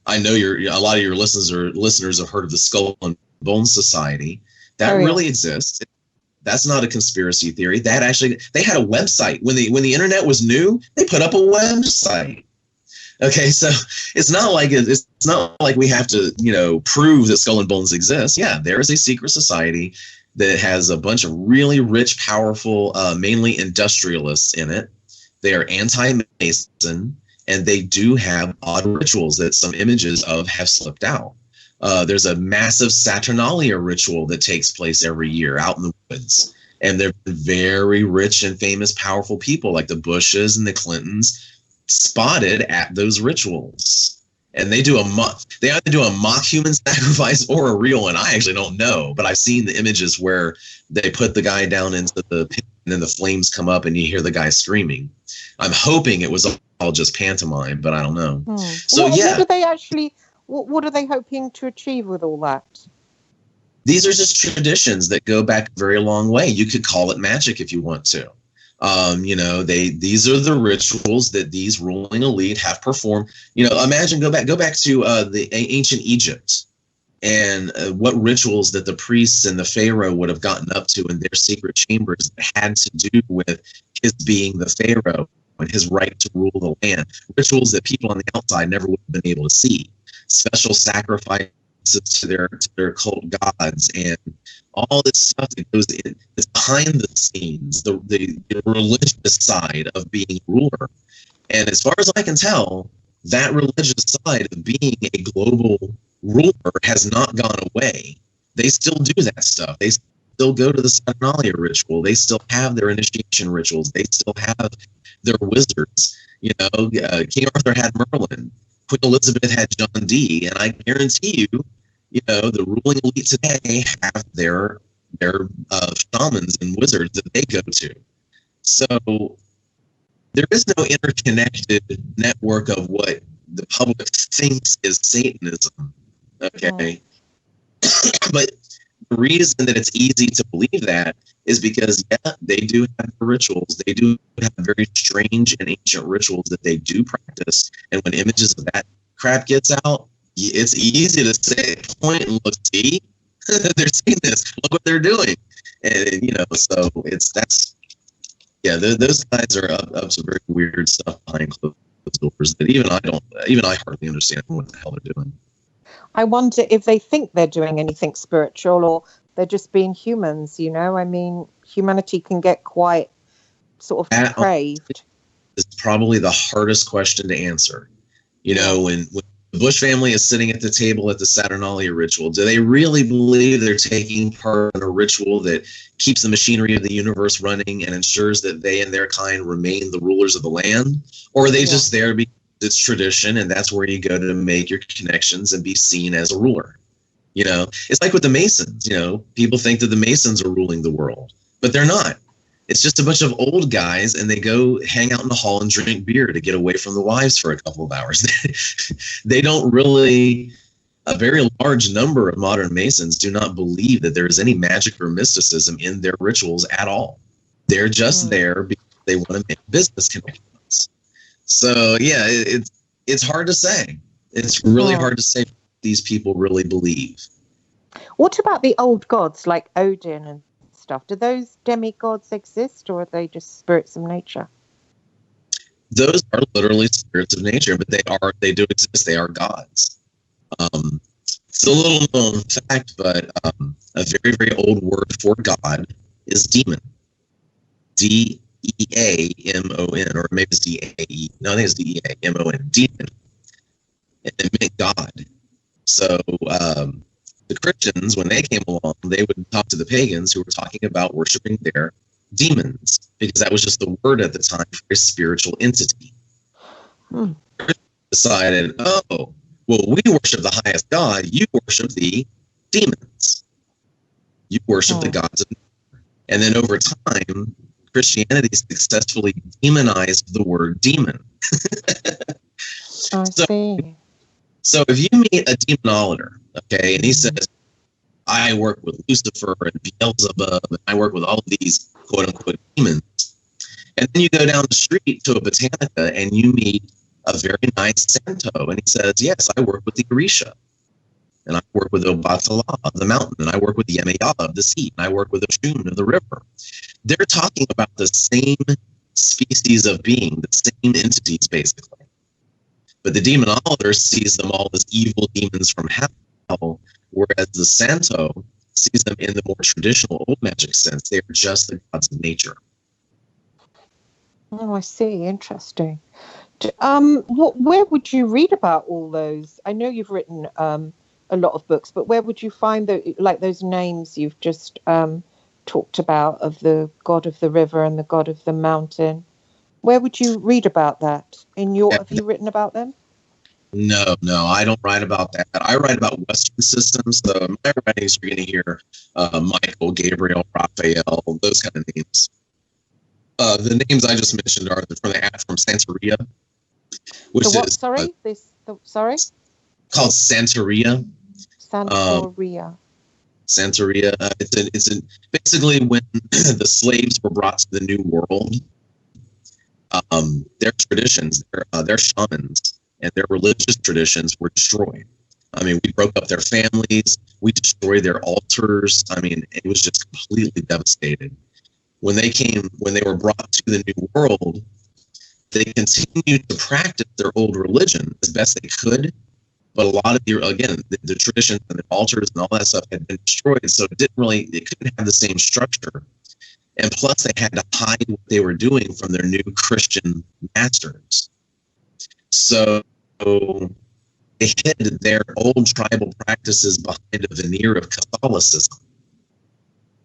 I know a lot of your listeners have heard of the Skull and Bones Society. That really exists. That's not a conspiracy theory. They had a website when the internet was new. They put up a website. Okay, so it's not like we have to prove that Skull and Bones exists. Yeah, there is a secret society that has a bunch of really rich, powerful, mainly industrialists in it. They are anti-Mason, and they do have odd rituals that some images of have slipped out. There's a massive Saturnalia ritual that takes place every year out in the woods. And they're very rich and famous, powerful people like the Bushes and the Clintons spotted at those rituals. And they either do a mock human sacrifice or a real one. I actually don't know, but I've seen the images where they put the guy down into the pit and then the flames come up and you hear the guy screaming. I'm hoping it was all just pantomime, but I don't know. So what are they hoping to achieve with all that? These are just traditions that go back a very long way. You could call it magic if you want to. These are the rituals that these ruling elite have performed. Imagine go back to the ancient Egypt and what rituals that the priests and the pharaoh would have gotten up to in their secret chambers that had to do with his being the pharaoh and his right to rule the land. Rituals that people on the outside never would have been able to see. Special sacrifices to their cult gods and all this stuff that goes in is behind the scenes, the religious side of being a ruler. And as far as I can tell, that religious side of being a global ruler has not gone away. They still do that stuff. They still go to the Saturnalia ritual. They still have their initiation rituals. They still have their wizards. King Arthur had Merlin. Queen Elizabeth had John Dee. And I guarantee you, the ruling elite today have their shamans and wizards that they go to. So there is no interconnected network of what the public thinks is Satanism. Okay. But the reason that it's easy to believe that is because, they do have rituals. They do have very strange and ancient rituals that they do practice. And when images of that crap gets out, it's easy to say, point and look, see, they're seeing this. Look what they're doing. And, so those guys are up to very weird stuff behind closed doors that even I hardly understand what the hell they're doing. I wonder if they think they're doing anything spiritual or they're just being humans, humanity can get quite sort of depraved. It's probably the hardest question to answer. When the Bush family is sitting at the table at the Saturnalia ritual, do they really believe they're taking part in a ritual that keeps the machinery of the universe running and ensures that they and their kind remain the rulers of the land? Or are they just there because it's tradition and that's where you go to make your connections and be seen as a ruler? It's like with the Masons. People think that the Masons are ruling the world, but they're not. It's just a bunch of old guys, and they go hang out in the hall and drink beer to get away from the wives for a couple of hours. They don't really, a very large number of modern Masons do not believe that there is any magic or mysticism in their rituals at all. They're just there because they want to make business connections. So, it's hard to say. It's really hard to say what these people really believe. What about the old gods like Odin and stuff? Do those demigods exist, or are they just spirits of nature? Those are literally spirits of nature, but they do exist. They are gods. It's a little known fact, but a very, very old word for God is demon. D-E-A-M-O-N, or maybe it's D-A-E. No, I think it's D-E-A-M-O-N, demon. And it meant God. So The Christians, when they came along, they would talk to the pagans who were talking about worshiping their demons, because that was just the word at the time for a spiritual entity. Decided, oh, well, we worship the highest God, you worship the demons. You worship the gods of nature. And then over time, Christianity successfully demonized the word demon. So if you meet a demonologer, okay, and he says, I work with Lucifer and Beelzebub, and I work with all of these quote-unquote demons, and then you go down the street to a botanica and you meet a very nice Santo, and he says, yes, I work with the Orisha, and I work with Obatala of the mountain, and I work with the Yemayah of the sea, and I work with Oshun of the river. They're talking about the same species of being, the same entities, basically. But the demonologist sees them all as evil demons from hell, whereas the Santo sees them in the more traditional old magic sense. They are just the gods of nature. Oh, I see. Interesting. Where would you read about all those? I know you've written a lot of books, but where would you find those names you've just talked about, of the god of the river and the god of the mountain? Where would you read about that? Have you written about them? No, I don't write about that. I write about Western systems. So my writings, you're going to hear Michael, Gabriel, Raphael, those kind of names. The names I just mentioned are from Santeria, which is sorry, called Santeria. Santeria. It's basically when the slaves were brought to the New World. Their traditions, their shamans, and their religious traditions were destroyed. I mean, we broke up their families. We destroyed their altars. I mean, it was just completely devastated. When they were brought to the New World, they continued to practice their old religion as best they could. But a lot of the traditions and the altars and all that stuff had been destroyed. So it couldn't have the same structure. And plus, they had to hide what they were doing from their new Christian masters. So they hid their old tribal practices behind a veneer of Catholicism.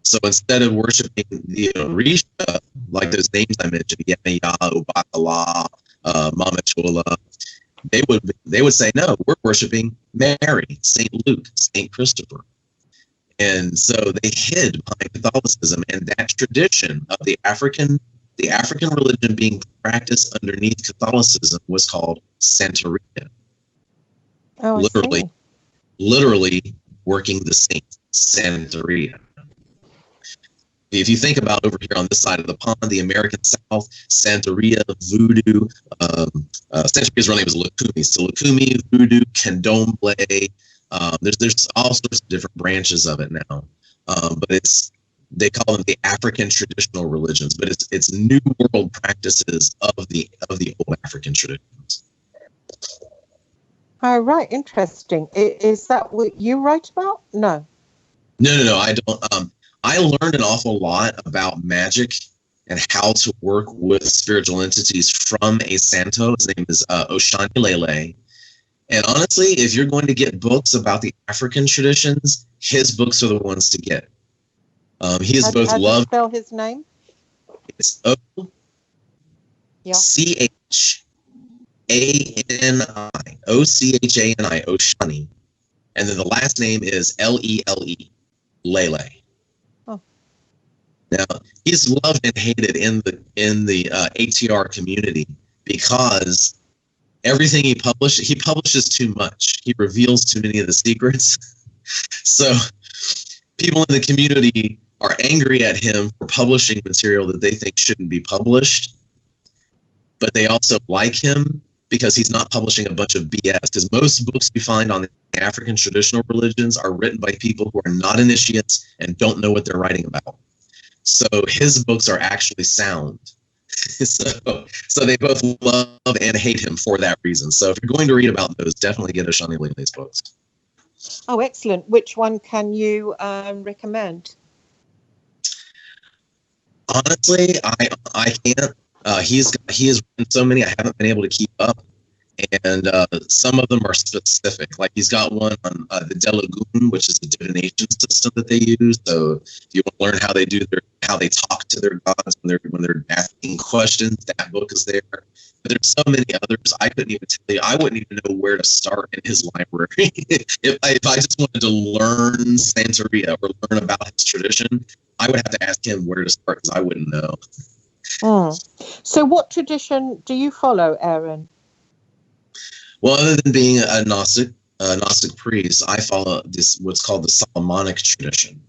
So instead of worshiping the Orisha, like those names I mentioned, Yemayah, Obatala, Mama Chola, they would say, no, we're worshiping Mary, St. Luke, St. Christopher. And so they hid behind Catholicism, and that tradition of the African religion being practiced underneath Catholicism was called Santeria. Oh, literally working the saints, Santeria. If you think about over here on this side of the pond, the American South, Santeria, Voodoo, Santeria's real name is Lukumi. So Lukumi, Voodoo, Candomblé, there's all sorts of different branches of it now. But they call them the African traditional religions, but it's New World practices of the old African traditions. Oh, right, interesting. Is that what you write about? No. No, I don't. I learned an awful lot about magic and how to work with spiritual entities from a Santo. His name is Oshani Lele. And honestly, if you're going to get books about the African traditions, his books are the ones to get. He is both loved. How do you spell his name? It's Ochani, Ochani, Oshani, and then the last name is Lele, Lele. Oh. Now he's loved and hated in the ATR community because everything he publishes too much. He reveals too many of the secrets. So people in the community are angry at him for publishing material that they think shouldn't be published. But they also like him because he's not publishing a bunch of BS. Because most books we find on the African traditional religions are written by people who are not initiates and don't know what they're writing about. So his books are actually sound. So they both love and hate him for that reason. So if you're going to read about those, definitely get Oshani Lele's books. Oh, excellent. Which one can you recommend? Honestly, I can't. He has written so many I haven't been able to keep up. And some of them are specific. Like he's got one on the Delagoon, which is a divination system that they use. So if you want to learn how they talk to their gods when they're asking questions, that book is there. But there's so many others I couldn't even tell you. I wouldn't even know where to start in his library. if I just wanted to learn Santeria or learn about his tradition, I would have to ask him where to start because I wouldn't know. So what tradition do you follow, Aaron? Well, other than being a Gnostic priest, I follow what's called the Solomonic tradition.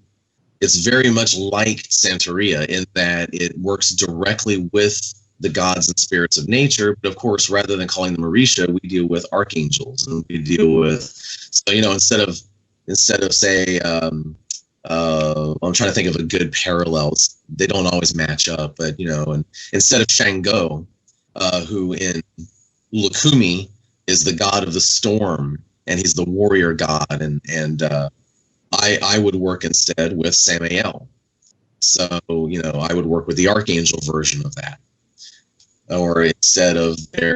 It's very much like Santeria in that it works directly with the gods and spirits of nature. But of course, rather than calling them Orisha, we deal with archangels, and we deal with, so, instead of say, I'm trying to think of a good parallels. They don't always match up, but, and instead of Shango, who in Lukumi is the god of the storm, and he's the warrior god, and I would work instead with Samael. So, I would work with the archangel version of that. Or instead of say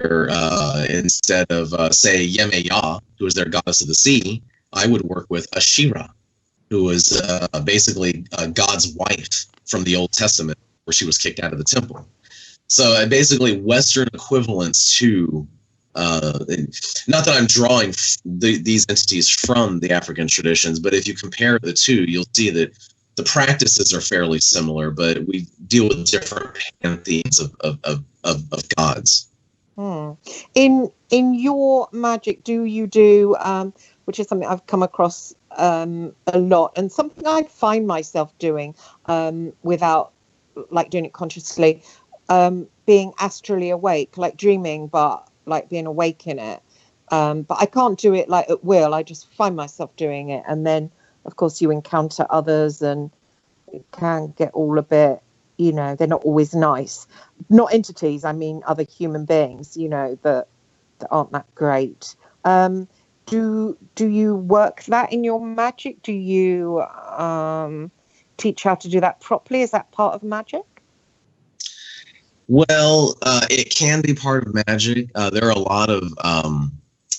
Yemeya, who is their goddess of the sea, I would work with Ashira, who was basically God's wife from the Old Testament, where she was kicked out of the temple. So basically Western equivalents to, not that I'm drawing these entities from the African traditions, but if you compare the two, you'll see that the practices are fairly similar, but we deal with different pantheons of gods. In your magic, do you do, which is something I've come across a lot, and something I find myself doing without like doing it consciously, being astrally awake, like dreaming, but like being awake in it. But I can't do it like at will. I just find myself doing it. And then, of course, you encounter others and it can get all a bit, they're not always nice. Not entities, I mean other human beings, that aren't that great. Do you work that in your magic? Do you teach how to do that properly? Is that part of magic? Well, it can be part of magic. There are a lot of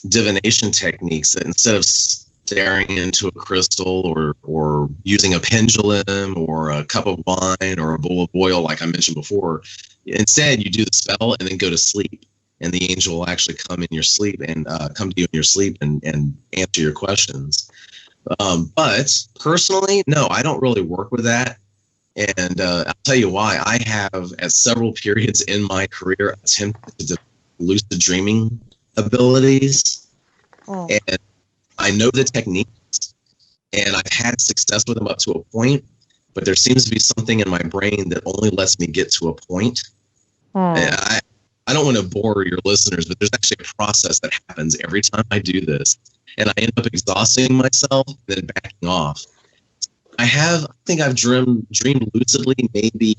divination techniques that instead of staring into a crystal or using a pendulum or a cup of wine or a bowl of oil, like I mentioned before, instead you do the spell and then go to sleep. And the angel will actually come in your sleep and come to you in your sleep and answer your questions. But personally, no, I don't really work with that. And I'll tell you why. I have, at several periods in my career, attempted to develop lucid dreaming abilities. And I know the techniques, and I've had success with them up to a point, but there seems to be something in my brain that only lets me get to a point. And I don't want to bore your listeners, but there's actually a process that happens every time I do this, and I end up exhausting myself and then backing off. I think I've dreamed lucidly maybe,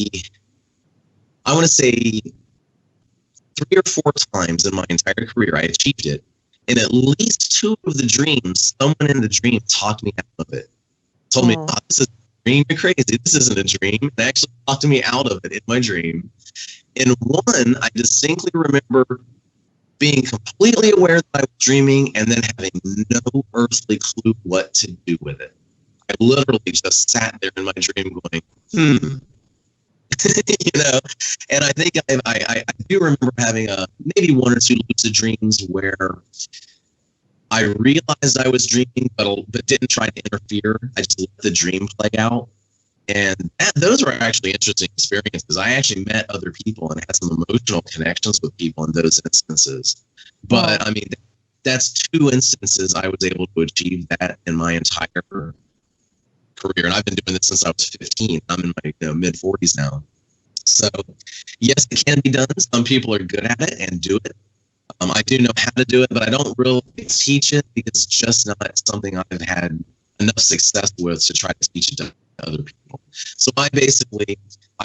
I want to say 3 or 4 times in my entire career. I achieved it. And at least 2 of the dreams, someone in the dream talked me out of it. Told me, this is a dream, you're crazy. This isn't a dream. And actually talked me out of it in my dream. In one, I distinctly remember being completely aware that I was dreaming and then having no earthly clue what to do with it. I literally just sat there in my dream going, and I think I do remember having maybe 1 or 2 lucid dreams where I realized I was dreaming, but didn't try to interfere. I just let the dream play out. And those were actually interesting experiences. I actually met other people and had some emotional connections with people in those instances. But I mean, that's 2 instances I was able to achieve that in my entire career. And I've been doing this since I was 15. I'm in my mid 40s now. So yes, it can be done. Some people are good at it and do it. I do know how to do it, but I don't really teach it because it's just not something I've had enough success with to try to teach it to other people. So I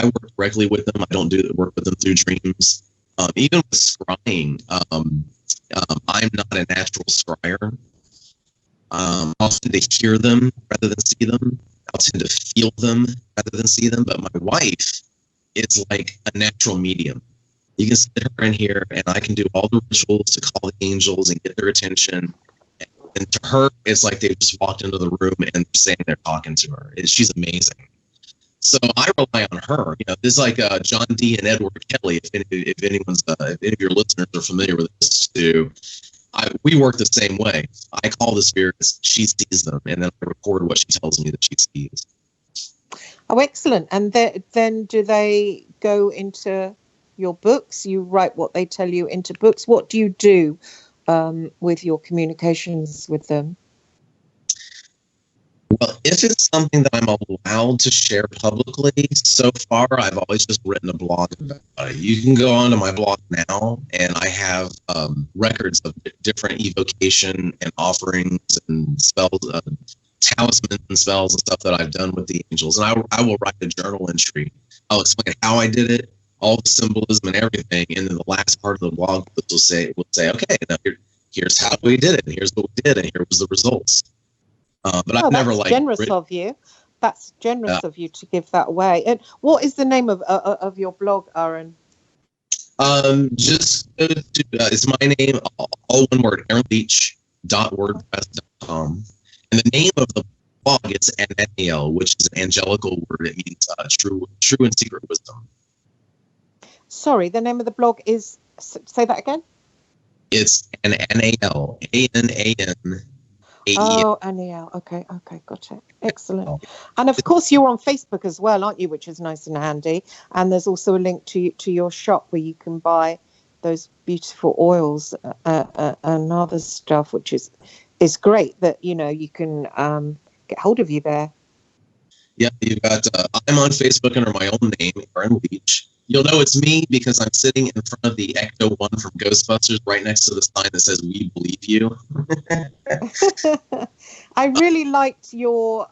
work directly with them. I don't work with them through dreams. Even with scrying, I'm not a natural scryer. I'll tend to hear them rather than see them. I'll tend to feel them rather than see them. But my wife is like a natural medium. You can sit her in here, and I can do all the rituals to call the angels and get their attention. And to her, it's like they've just walked into the room and saying they're talking to her. She's amazing. So I rely on her. This is like John D. and Edward Kelly. If anyone's, if any of your listeners are familiar with this too, we work the same way. I call the spirits, she sees them, and then I record what she tells me that she sees. Oh, excellent. And then do they go into your books? You write what they tell you into books. What do you do with your communications with them? Well, if it's something that I'm allowed to share publicly, so far I've always just written a blog about it. You can go onto my blog now, and I have records of different evocation and offerings and spells, talismans and spells and stuff that I've done with the angels. And I will write a journal entry. I'll explain how I did it, all the symbolism and everything, and then the last part of the blog will say, okay, now here's how we did it, and here's what we did, and here was the results. But I've never generous of you. That's generous of you to give that away. And what is the name of your blog, Aaron? Just go to it's my name, all one word, AaronLeech.wordpress.com. And the name of the blog is Ananiel, which is an angelical word. It means true and secret wisdom. Sorry, the name of the blog is, say that again? It's Ananiel, A-N-A-N. Oh, Aniel. Okay, got it. Excellent. And of course, you're on Facebook as well, aren't you? Which is nice and handy. And there's also a link to your shop where you can buy those beautiful oils and other stuff, which is great. That you can get hold of you there. Yeah, you've got. I'm on Facebook under my own name, Aaron Leech. You'll know it's me because I'm sitting in front of the Ecto One from Ghostbusters, right next to the sign that says "We believe you." I really liked your.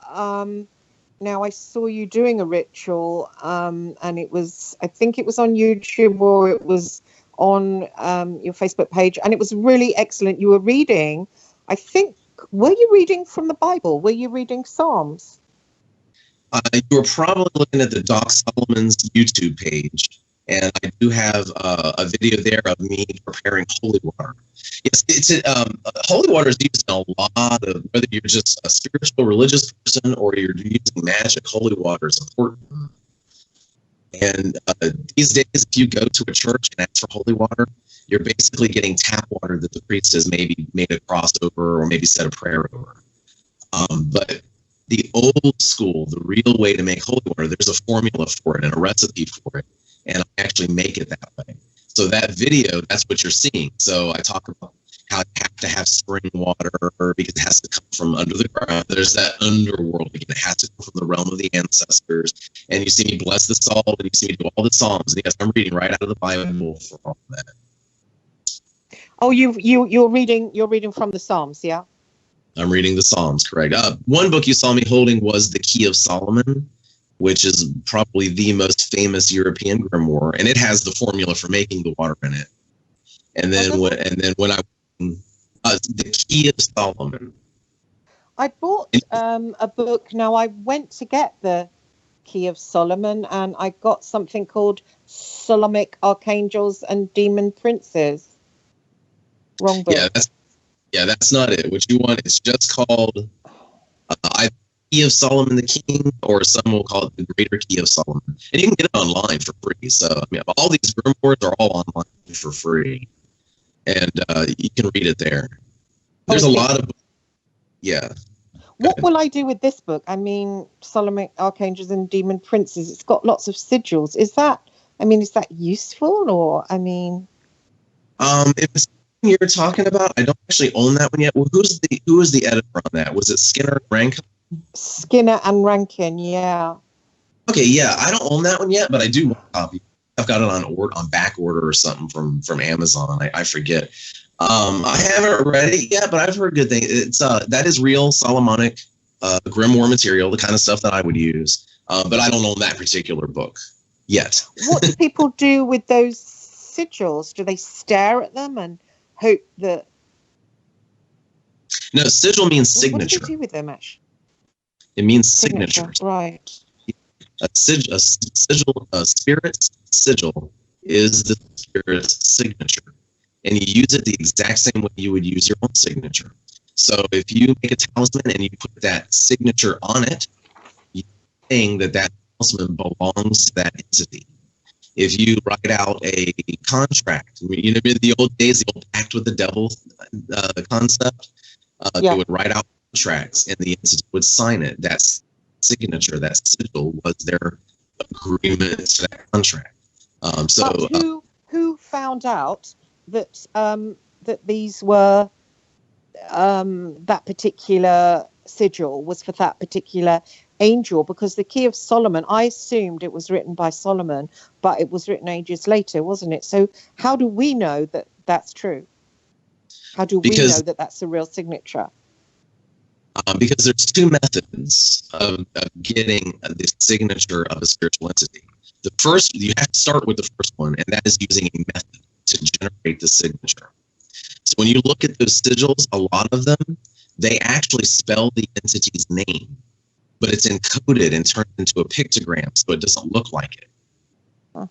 Now I saw you doing a ritual, and it was. I think it was on YouTube or it was on your Facebook page, and it was really excellent. You were reading. I think. Were you reading from the Bible? Were you reading Psalms? You were probably looking at the Doc Solomon's YouTube page, and I do have a video there of me preparing holy water. Yes, holy water is used in a lot of, whether you're just a spiritual religious person or you're using magic, holy water is important. And these days, if you go to a church and ask for holy water, you're basically getting tap water that the priest has maybe made a cross over or maybe said a prayer over. But the old school, the real way to make holy water, there's a formula for it and a recipe for it, and I actually make it that way. So that video, that's what you're seeing. So I talk about how you have to have spring water because it has to come from under the ground. There's that underworld again. It has to come from the realm of the ancestors. And you see me bless the salt, and you see me do all the Psalms. And yes, I'm reading right out of the Bible for all of that. Oh, you're reading from the Psalms, yeah? I'm reading the Psalms, correct. One book you saw me holding was The Key of Solomon, which is probably the most famous European grimoire, and it has the formula for making the water in it. And then The Key of Solomon. I bought a book. Now I went to get the Key of Solomon, and I got something called Solomonic Archangels and Demon Princes. Wrong book. That's not it. What you want is just called Key of Solomon the King, or some will call it the Greater Key of Solomon. And you can get it online for free. So all these grimoires are all online for free. And you can read it there. There's a lot of... Yeah. What will I do with this book? I mean, Solomonic Archangels and Demon Princes. It's got lots of sigils. Is that useful, or if it's you're talking about, I don't actually own that one yet. Well, who was the editor on that? Was it Skinner and Rankin? Skinner and Rankin, yeah. Okay, yeah, I don't own that one yet, but I do want a copy. I've got it on back order or something from Amazon. I forget. I haven't read it yet, but I've heard good things. It's that is real Solomonic grimoire material, the kind of stuff that I would use. But I don't own that particular book yet. What do people do with those sigils? Do they stare at them and hope that... No, sigil means signature. What do you do with them, actually? It means signature. Right. A sigil, a spirit's sigil is the spirit's signature, and you use it the exact same way you would use your own signature. So if you make a talisman and you put that signature on it, you're saying that that talisman belongs to that entity. If you write out a contract, you know, in the old days, the old act with the devil concept, they would write out contracts and the entity would sign it. That signature, that sigil, was their agreement to that contract. But who found out that that these were that particular sigil was for that particular angel? Because the Key of Solomon, I assumed it was written by Solomon, but it was written ages later, wasn't it? So how do we know that that's true? How do we know that that's a real signature? Because there's two methods of getting the signature of a spiritual entity. The first, you have to start with the first one, and that is using a method to generate the signature. So when you look at those sigils, a lot of them, they actually spell the entity's name, but it's encoded and turned into a pictogram, so it doesn't look like it. Huh.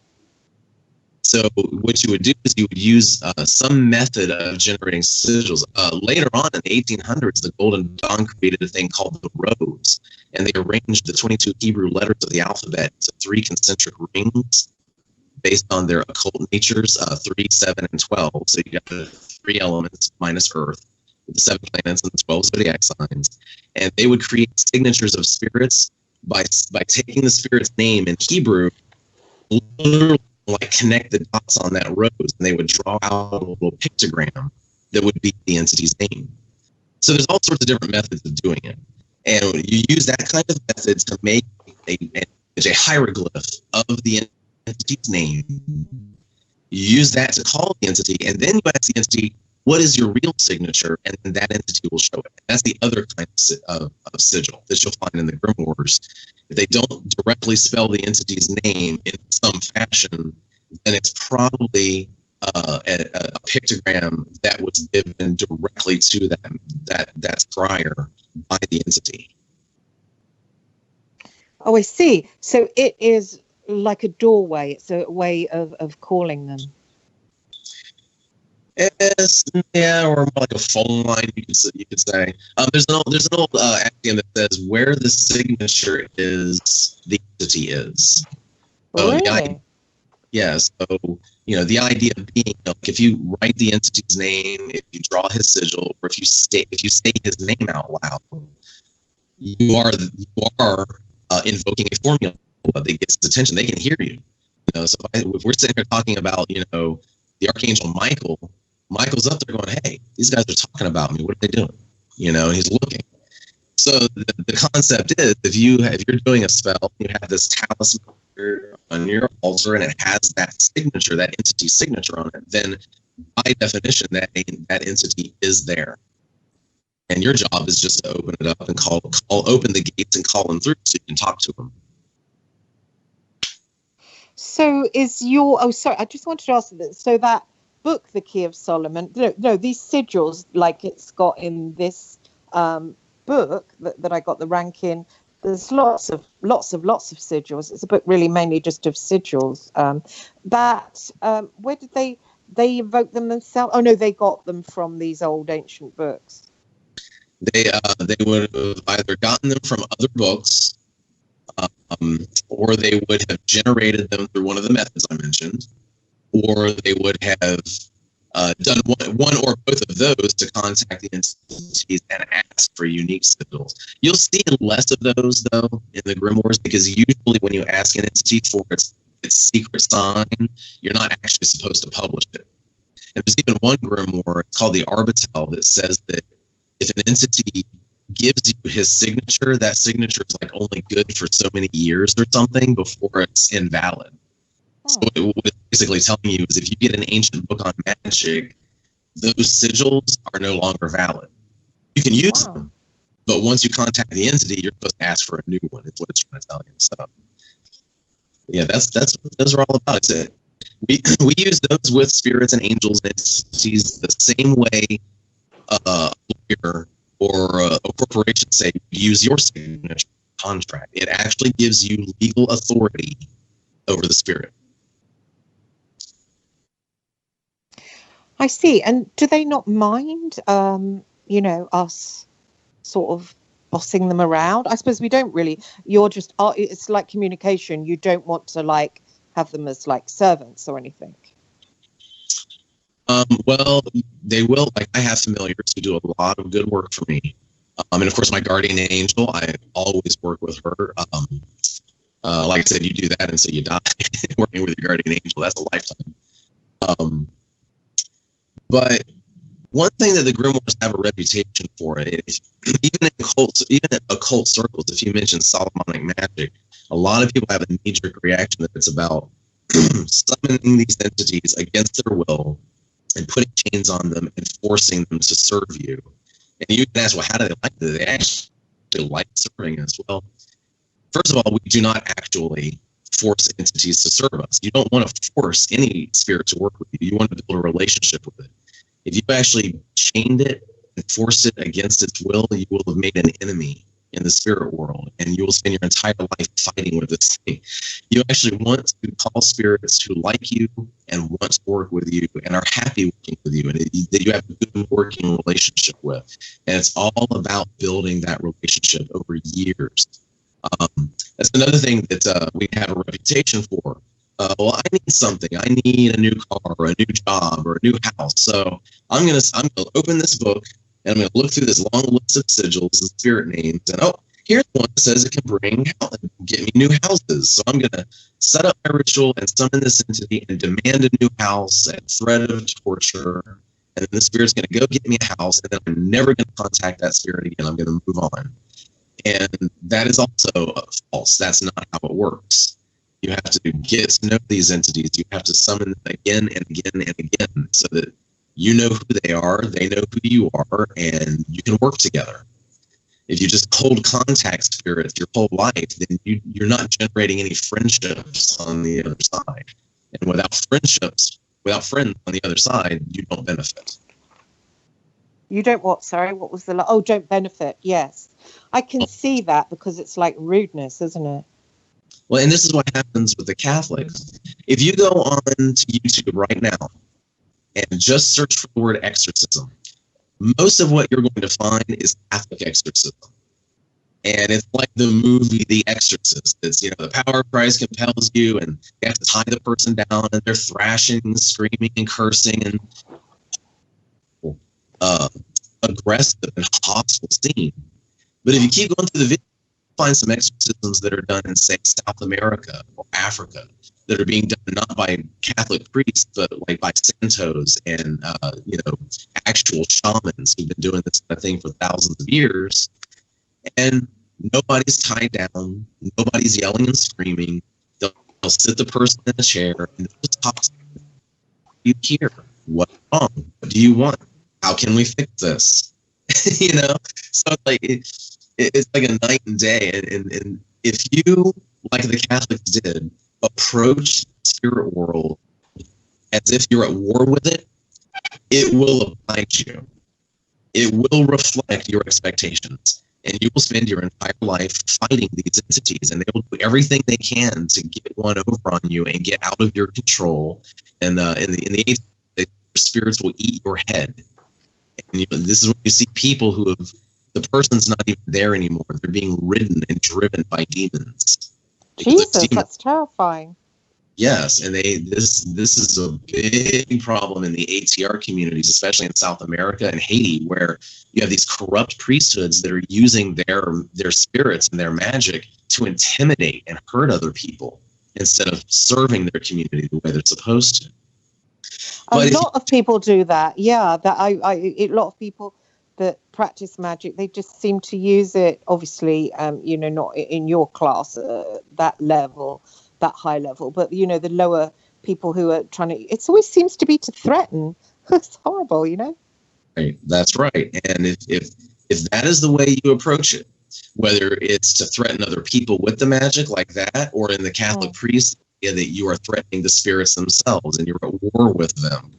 So what you would do is you would use some method of generating sigils. Later on in the 1800s, the Golden Dawn created a thing called the rose, and they arranged the 22 Hebrew letters of the alphabet into 3 concentric rings based on their occult natures, 3, 7, and 12. So you got the 3 elements minus Earth, the 7 planets and the 12 zodiac signs. And they would create signatures of spirits by taking the spirit's name in Hebrew, literally like connect the dots on that rose, and they would draw out a little pictogram that would be the entity's name. So there's all sorts of different methods of doing it. And you use that kind of method to make a hieroglyph of the entity's name. You use that to call the entity, and then you ask the entity, what is your real signature? And then that entity will show it. That's the other kind of sigil that you'll find in the grimoires. If they don't directly spell the entity's name in some fashion, then it's probably a pictogram that was given directly to that prior by the entity. Oh, I see. So it is like a doorway. It's a way of calling them. Yes, yeah, or more like a phone line, you could say. There's an old axiom that says where the signature is, the entity is. So Really? So the idea being, if you write the entity's name, if you draw his sigil, or if you state his name out loud, you are invoking a formula that gets his attention. They can hear you. So if we're sitting here talking about the Archangel Michael's up there going, hey, these guys are talking about me. What are they doing? He's looking. So the concept is, if you're doing a spell, you have this talisman on your altar, and it has that signature, that entity signature on it, then by definition, that entity is there. And your job is just to open it up and open the gates and call them through so you can talk to them. So I just wanted to ask this. So that book, The Key of Solomon, no, these sigils, like it's got in this book that I got the rank in, there's lots of sigils. It's a book really mainly just of sigils. Where did they evoke them themselves? Oh no, they got them from these old ancient books. They would have either gotten them from other books, or they would have generated them through one of the methods I mentioned, or they would have done one or both of those to contact the entities and ask for unique sigils. You'll see less of those, though, in the grimoires, because usually when you ask an entity for its secret sign, you're not actually supposed to publish it. And there's even one grimoire, it's called the Arbitel, that says that if an entity gives you his signature, that signature is like only good for so many years or something before it's invalid. So what it's basically telling you is, if you get an ancient book on magic, those sigils are no longer valid. You can use them, but once you contact the entity, you're supposed to ask for a new one. Is what it's trying to tell you. So, yeah, that's what those are all about. We use those with spirits and angels and entities the same way a lawyer or a corporation say use your signature contract. It actually gives you legal authority over the spirit. I see. And do they not mind, us sort of bossing them around? I suppose we don't really. You're just, it's like communication. You don't want to like have them as like servants or anything. Well, they will. Like, I have familiars who do a lot of good work for me. And of course, my guardian angel, I always work with her. Like I said, you do that and so you die. Working with your guardian angel, that's a lifetime. But one thing that the Grimoires have a reputation for, is even in occult circles, if you mention Solomonic magic, a lot of people have a knee-jerk reaction that it's about summoning these entities against their will and putting chains on them and forcing them to serve you. And you can ask, well, how do they like it? Do they actually like serving us? Well, first of all, we do not actually force entities to serve us. You don't want to force any spirit to work with you. You want to build a relationship with it. If you actually chained it and forced it against its will, you will have made an enemy in the spirit world, and you will spend your entire life fighting with this thing. You actually want to call spirits who like you and want to work with you and are happy working with you, and that you have a good working relationship with. And it's all about building that relationship over years. That's another thing that we have a reputation for. Well, I need something. I need a new car, or a new job, or a new house. So I'm gonna open this book, and I'm gonna look through this long list of sigils and spirit names, and here's one that says it can get me new houses. So I'm gonna set up my ritual and summon this entity and demand a new house at threat of torture. And then the spirit's gonna go get me a house, and then I'm never gonna contact that spirit again. I'm gonna move on. And that is also false. That's not how it works. You have to get to know these entities. You have to summon them again and again and again so that you know who they are, they know who you are, and you can work together. If you just cold contact spirits your whole life, then you're not generating any friendships on the other side. And without friends on the other side, you don't benefit. You don't what? Sorry, what was the... don't benefit, yes. I can see that because it's like rudeness, isn't it? Well, and this is what happens with the Catholics. If you go on to YouTube right now and just search for the word exorcism, most of what you're going to find is Catholic exorcism. And it's like the movie The Exorcist. It's, the power of Christ compels you, and you have to tie the person down, and they're thrashing and screaming and cursing and aggressive and hostile scene. But if you keep going through the video, find some exorcisms that are done in, say, South America or Africa that are being done not by Catholic priests, but like by Santos and, actual shamans who've been doing this kind of thing for thousands of years. And nobody's tied down. Nobody's yelling and screaming. They'll sit the person in a chair and they'll just talk to them. You hear? What's wrong? What do you want? How can we fix this? So it's like a night and day. And if you, like the Catholics did, approach the spirit world as if you're at war with it, it will oblige you. It will reflect your expectations. And you will spend your entire life fighting these entities, and they will do everything they can to get one over on you and get out of your control. And in the 80s, spirits will eat your head. And this is when you see people who have, the person's not even there anymore. They're being ridden and driven by demons. Jesus, that's terrifying. Yes, and this is a big problem in the ATR communities, especially in South America and Haiti, where you have these corrupt priesthoods that are using their spirits and their magic to intimidate and hurt other people instead of serving their community the way they're supposed to. A lot of people do that. Yeah, a lot of people that practice magic, they just seem to use it, obviously, not in your class, that level, that high level, but, the lower people who are trying to, it always seems to be to threaten. It's horrible, Right, that's right. And if that is the way you approach it, whether it's to threaten other people with the magic like that, or in the Catholic priest, that you are threatening the spirits themselves and you're at war with them,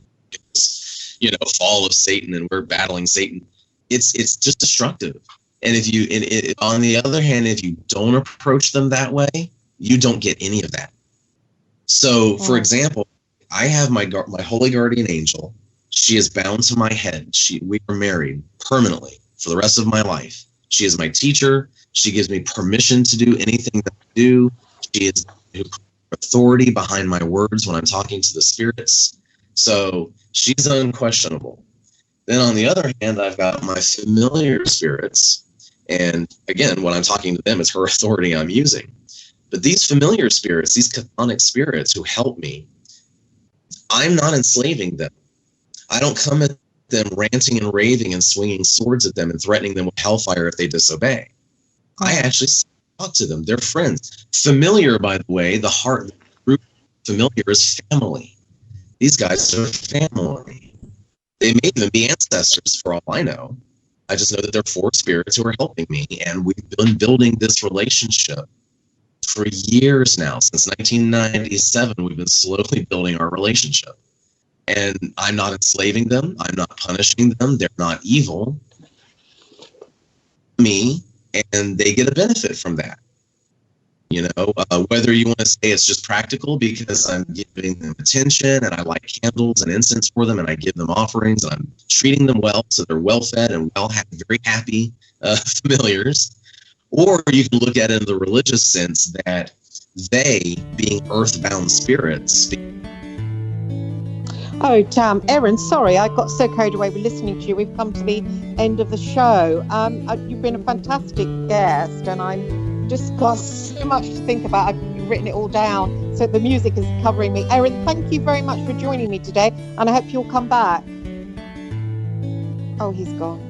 fall of Satan and we're battling Satan. It's just destructive. And on the other hand, if you don't approach them that way, you don't get any of that. So, for example, I have my holy guardian angel, She is bound to my head. We are married permanently for the rest of my life. She is my teacher. She gives me permission to do anything that I do. She is authority behind my words when I'm talking to the spirits. So she's unquestionable. Then on the other hand, I've got my familiar spirits. And again, when I'm talking to them, it's her authority I'm using. But these familiar spirits, these chthonic spirits who help me, I'm not enslaving them. I don't come at them ranting and raving and swinging swords at them and threatening them with hellfire if they disobey. I actually talk to them. They're friends. Familiar, by the way, the Hart, the group familiar is family. These guys are family. They may even be ancestors for all I know. I just know that they're 4 spirits who are helping me, and we've been building this relationship for years now. Since 1997, we've been slowly building our relationship. And I'm not enslaving them. I'm not punishing them. They're not evil. Me, and they get a benefit from that. You know, whether you want to say it's just practical because I'm giving them attention and I light candles and incense for them and I give them offerings and I'm treating them well so they're well fed and very happy familiars. Or you can look at it in the religious sense that they, being earthbound spirits. Oh, damn. Erin, sorry, I got so carried away with listening to you. We've come to the end of the show. You've been a fantastic guest, and I'm just got so much to think about. I've written it all down, so the music is covering me. Erin, thank you very much for joining me today, and I hope you'll come back. Oh, he's gone.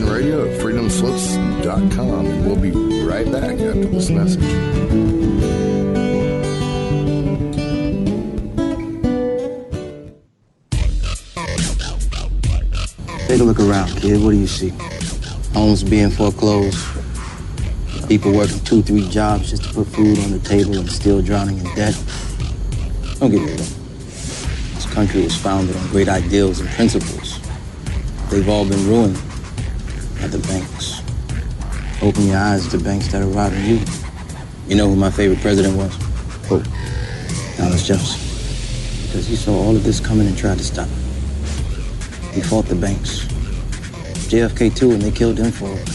Radio at freedomslips.com, and we'll be right back after this message. Take a look around, kid. What do you see? Homes being foreclosed, people working 2-3 jobs just to put food on the table and still drowning in debt. Don't get me wrong. This country was founded on great ideals and principles. They've all been ruined by the banks. Open your eyes to banks that are robbing you. You know who my favorite president was? Who? Thomas Jefferson. Because he saw all of this coming and tried to stop it. He fought the banks. JFK too, and they killed him for it.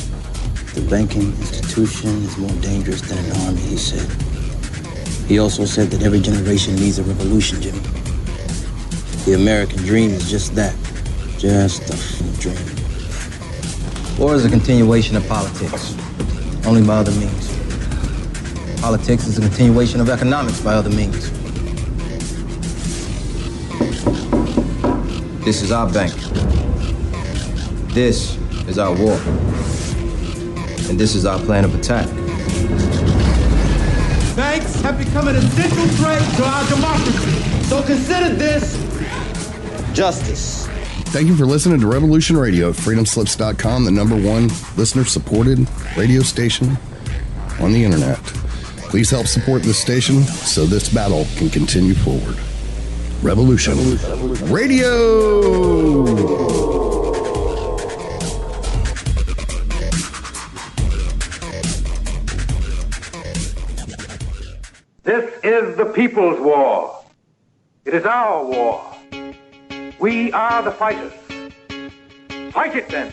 The banking institution is more dangerous than an army, he said. He also said that every generation needs a revolution, Jimmy. The American dream is just that. Just a dream. War is a continuation of politics, only by other means. Politics is a continuation of economics by other means. This is our bank. This is our war. And this is our plan of attack. Banks have become an essential threat to our democracy. So consider this justice. Thank you for listening to Revolution Radio at freedomslips.com, the #1 listener-supported radio station on the internet. Please help support this station so this battle can continue forward. Revolution Radio! This is the people's war. It is our war. We are the fighters. Fight it then.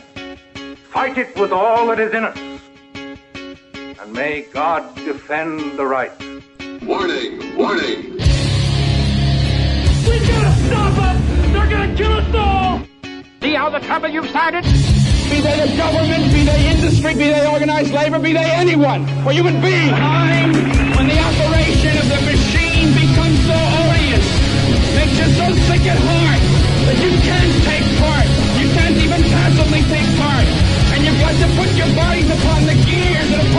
Fight it with all that is in us. And may God defend the right. Warning! Warning! We gotta stop them! They're gonna kill us all! See how the trouble you've started? Be they the government, be they industry, be they organized labor, be they anyone, or human beings. Time when the operation of the machine becomes so odious, makes you so sick at heart that you can't take part. You can't take part. And you've got to put your bodies upon the gears of the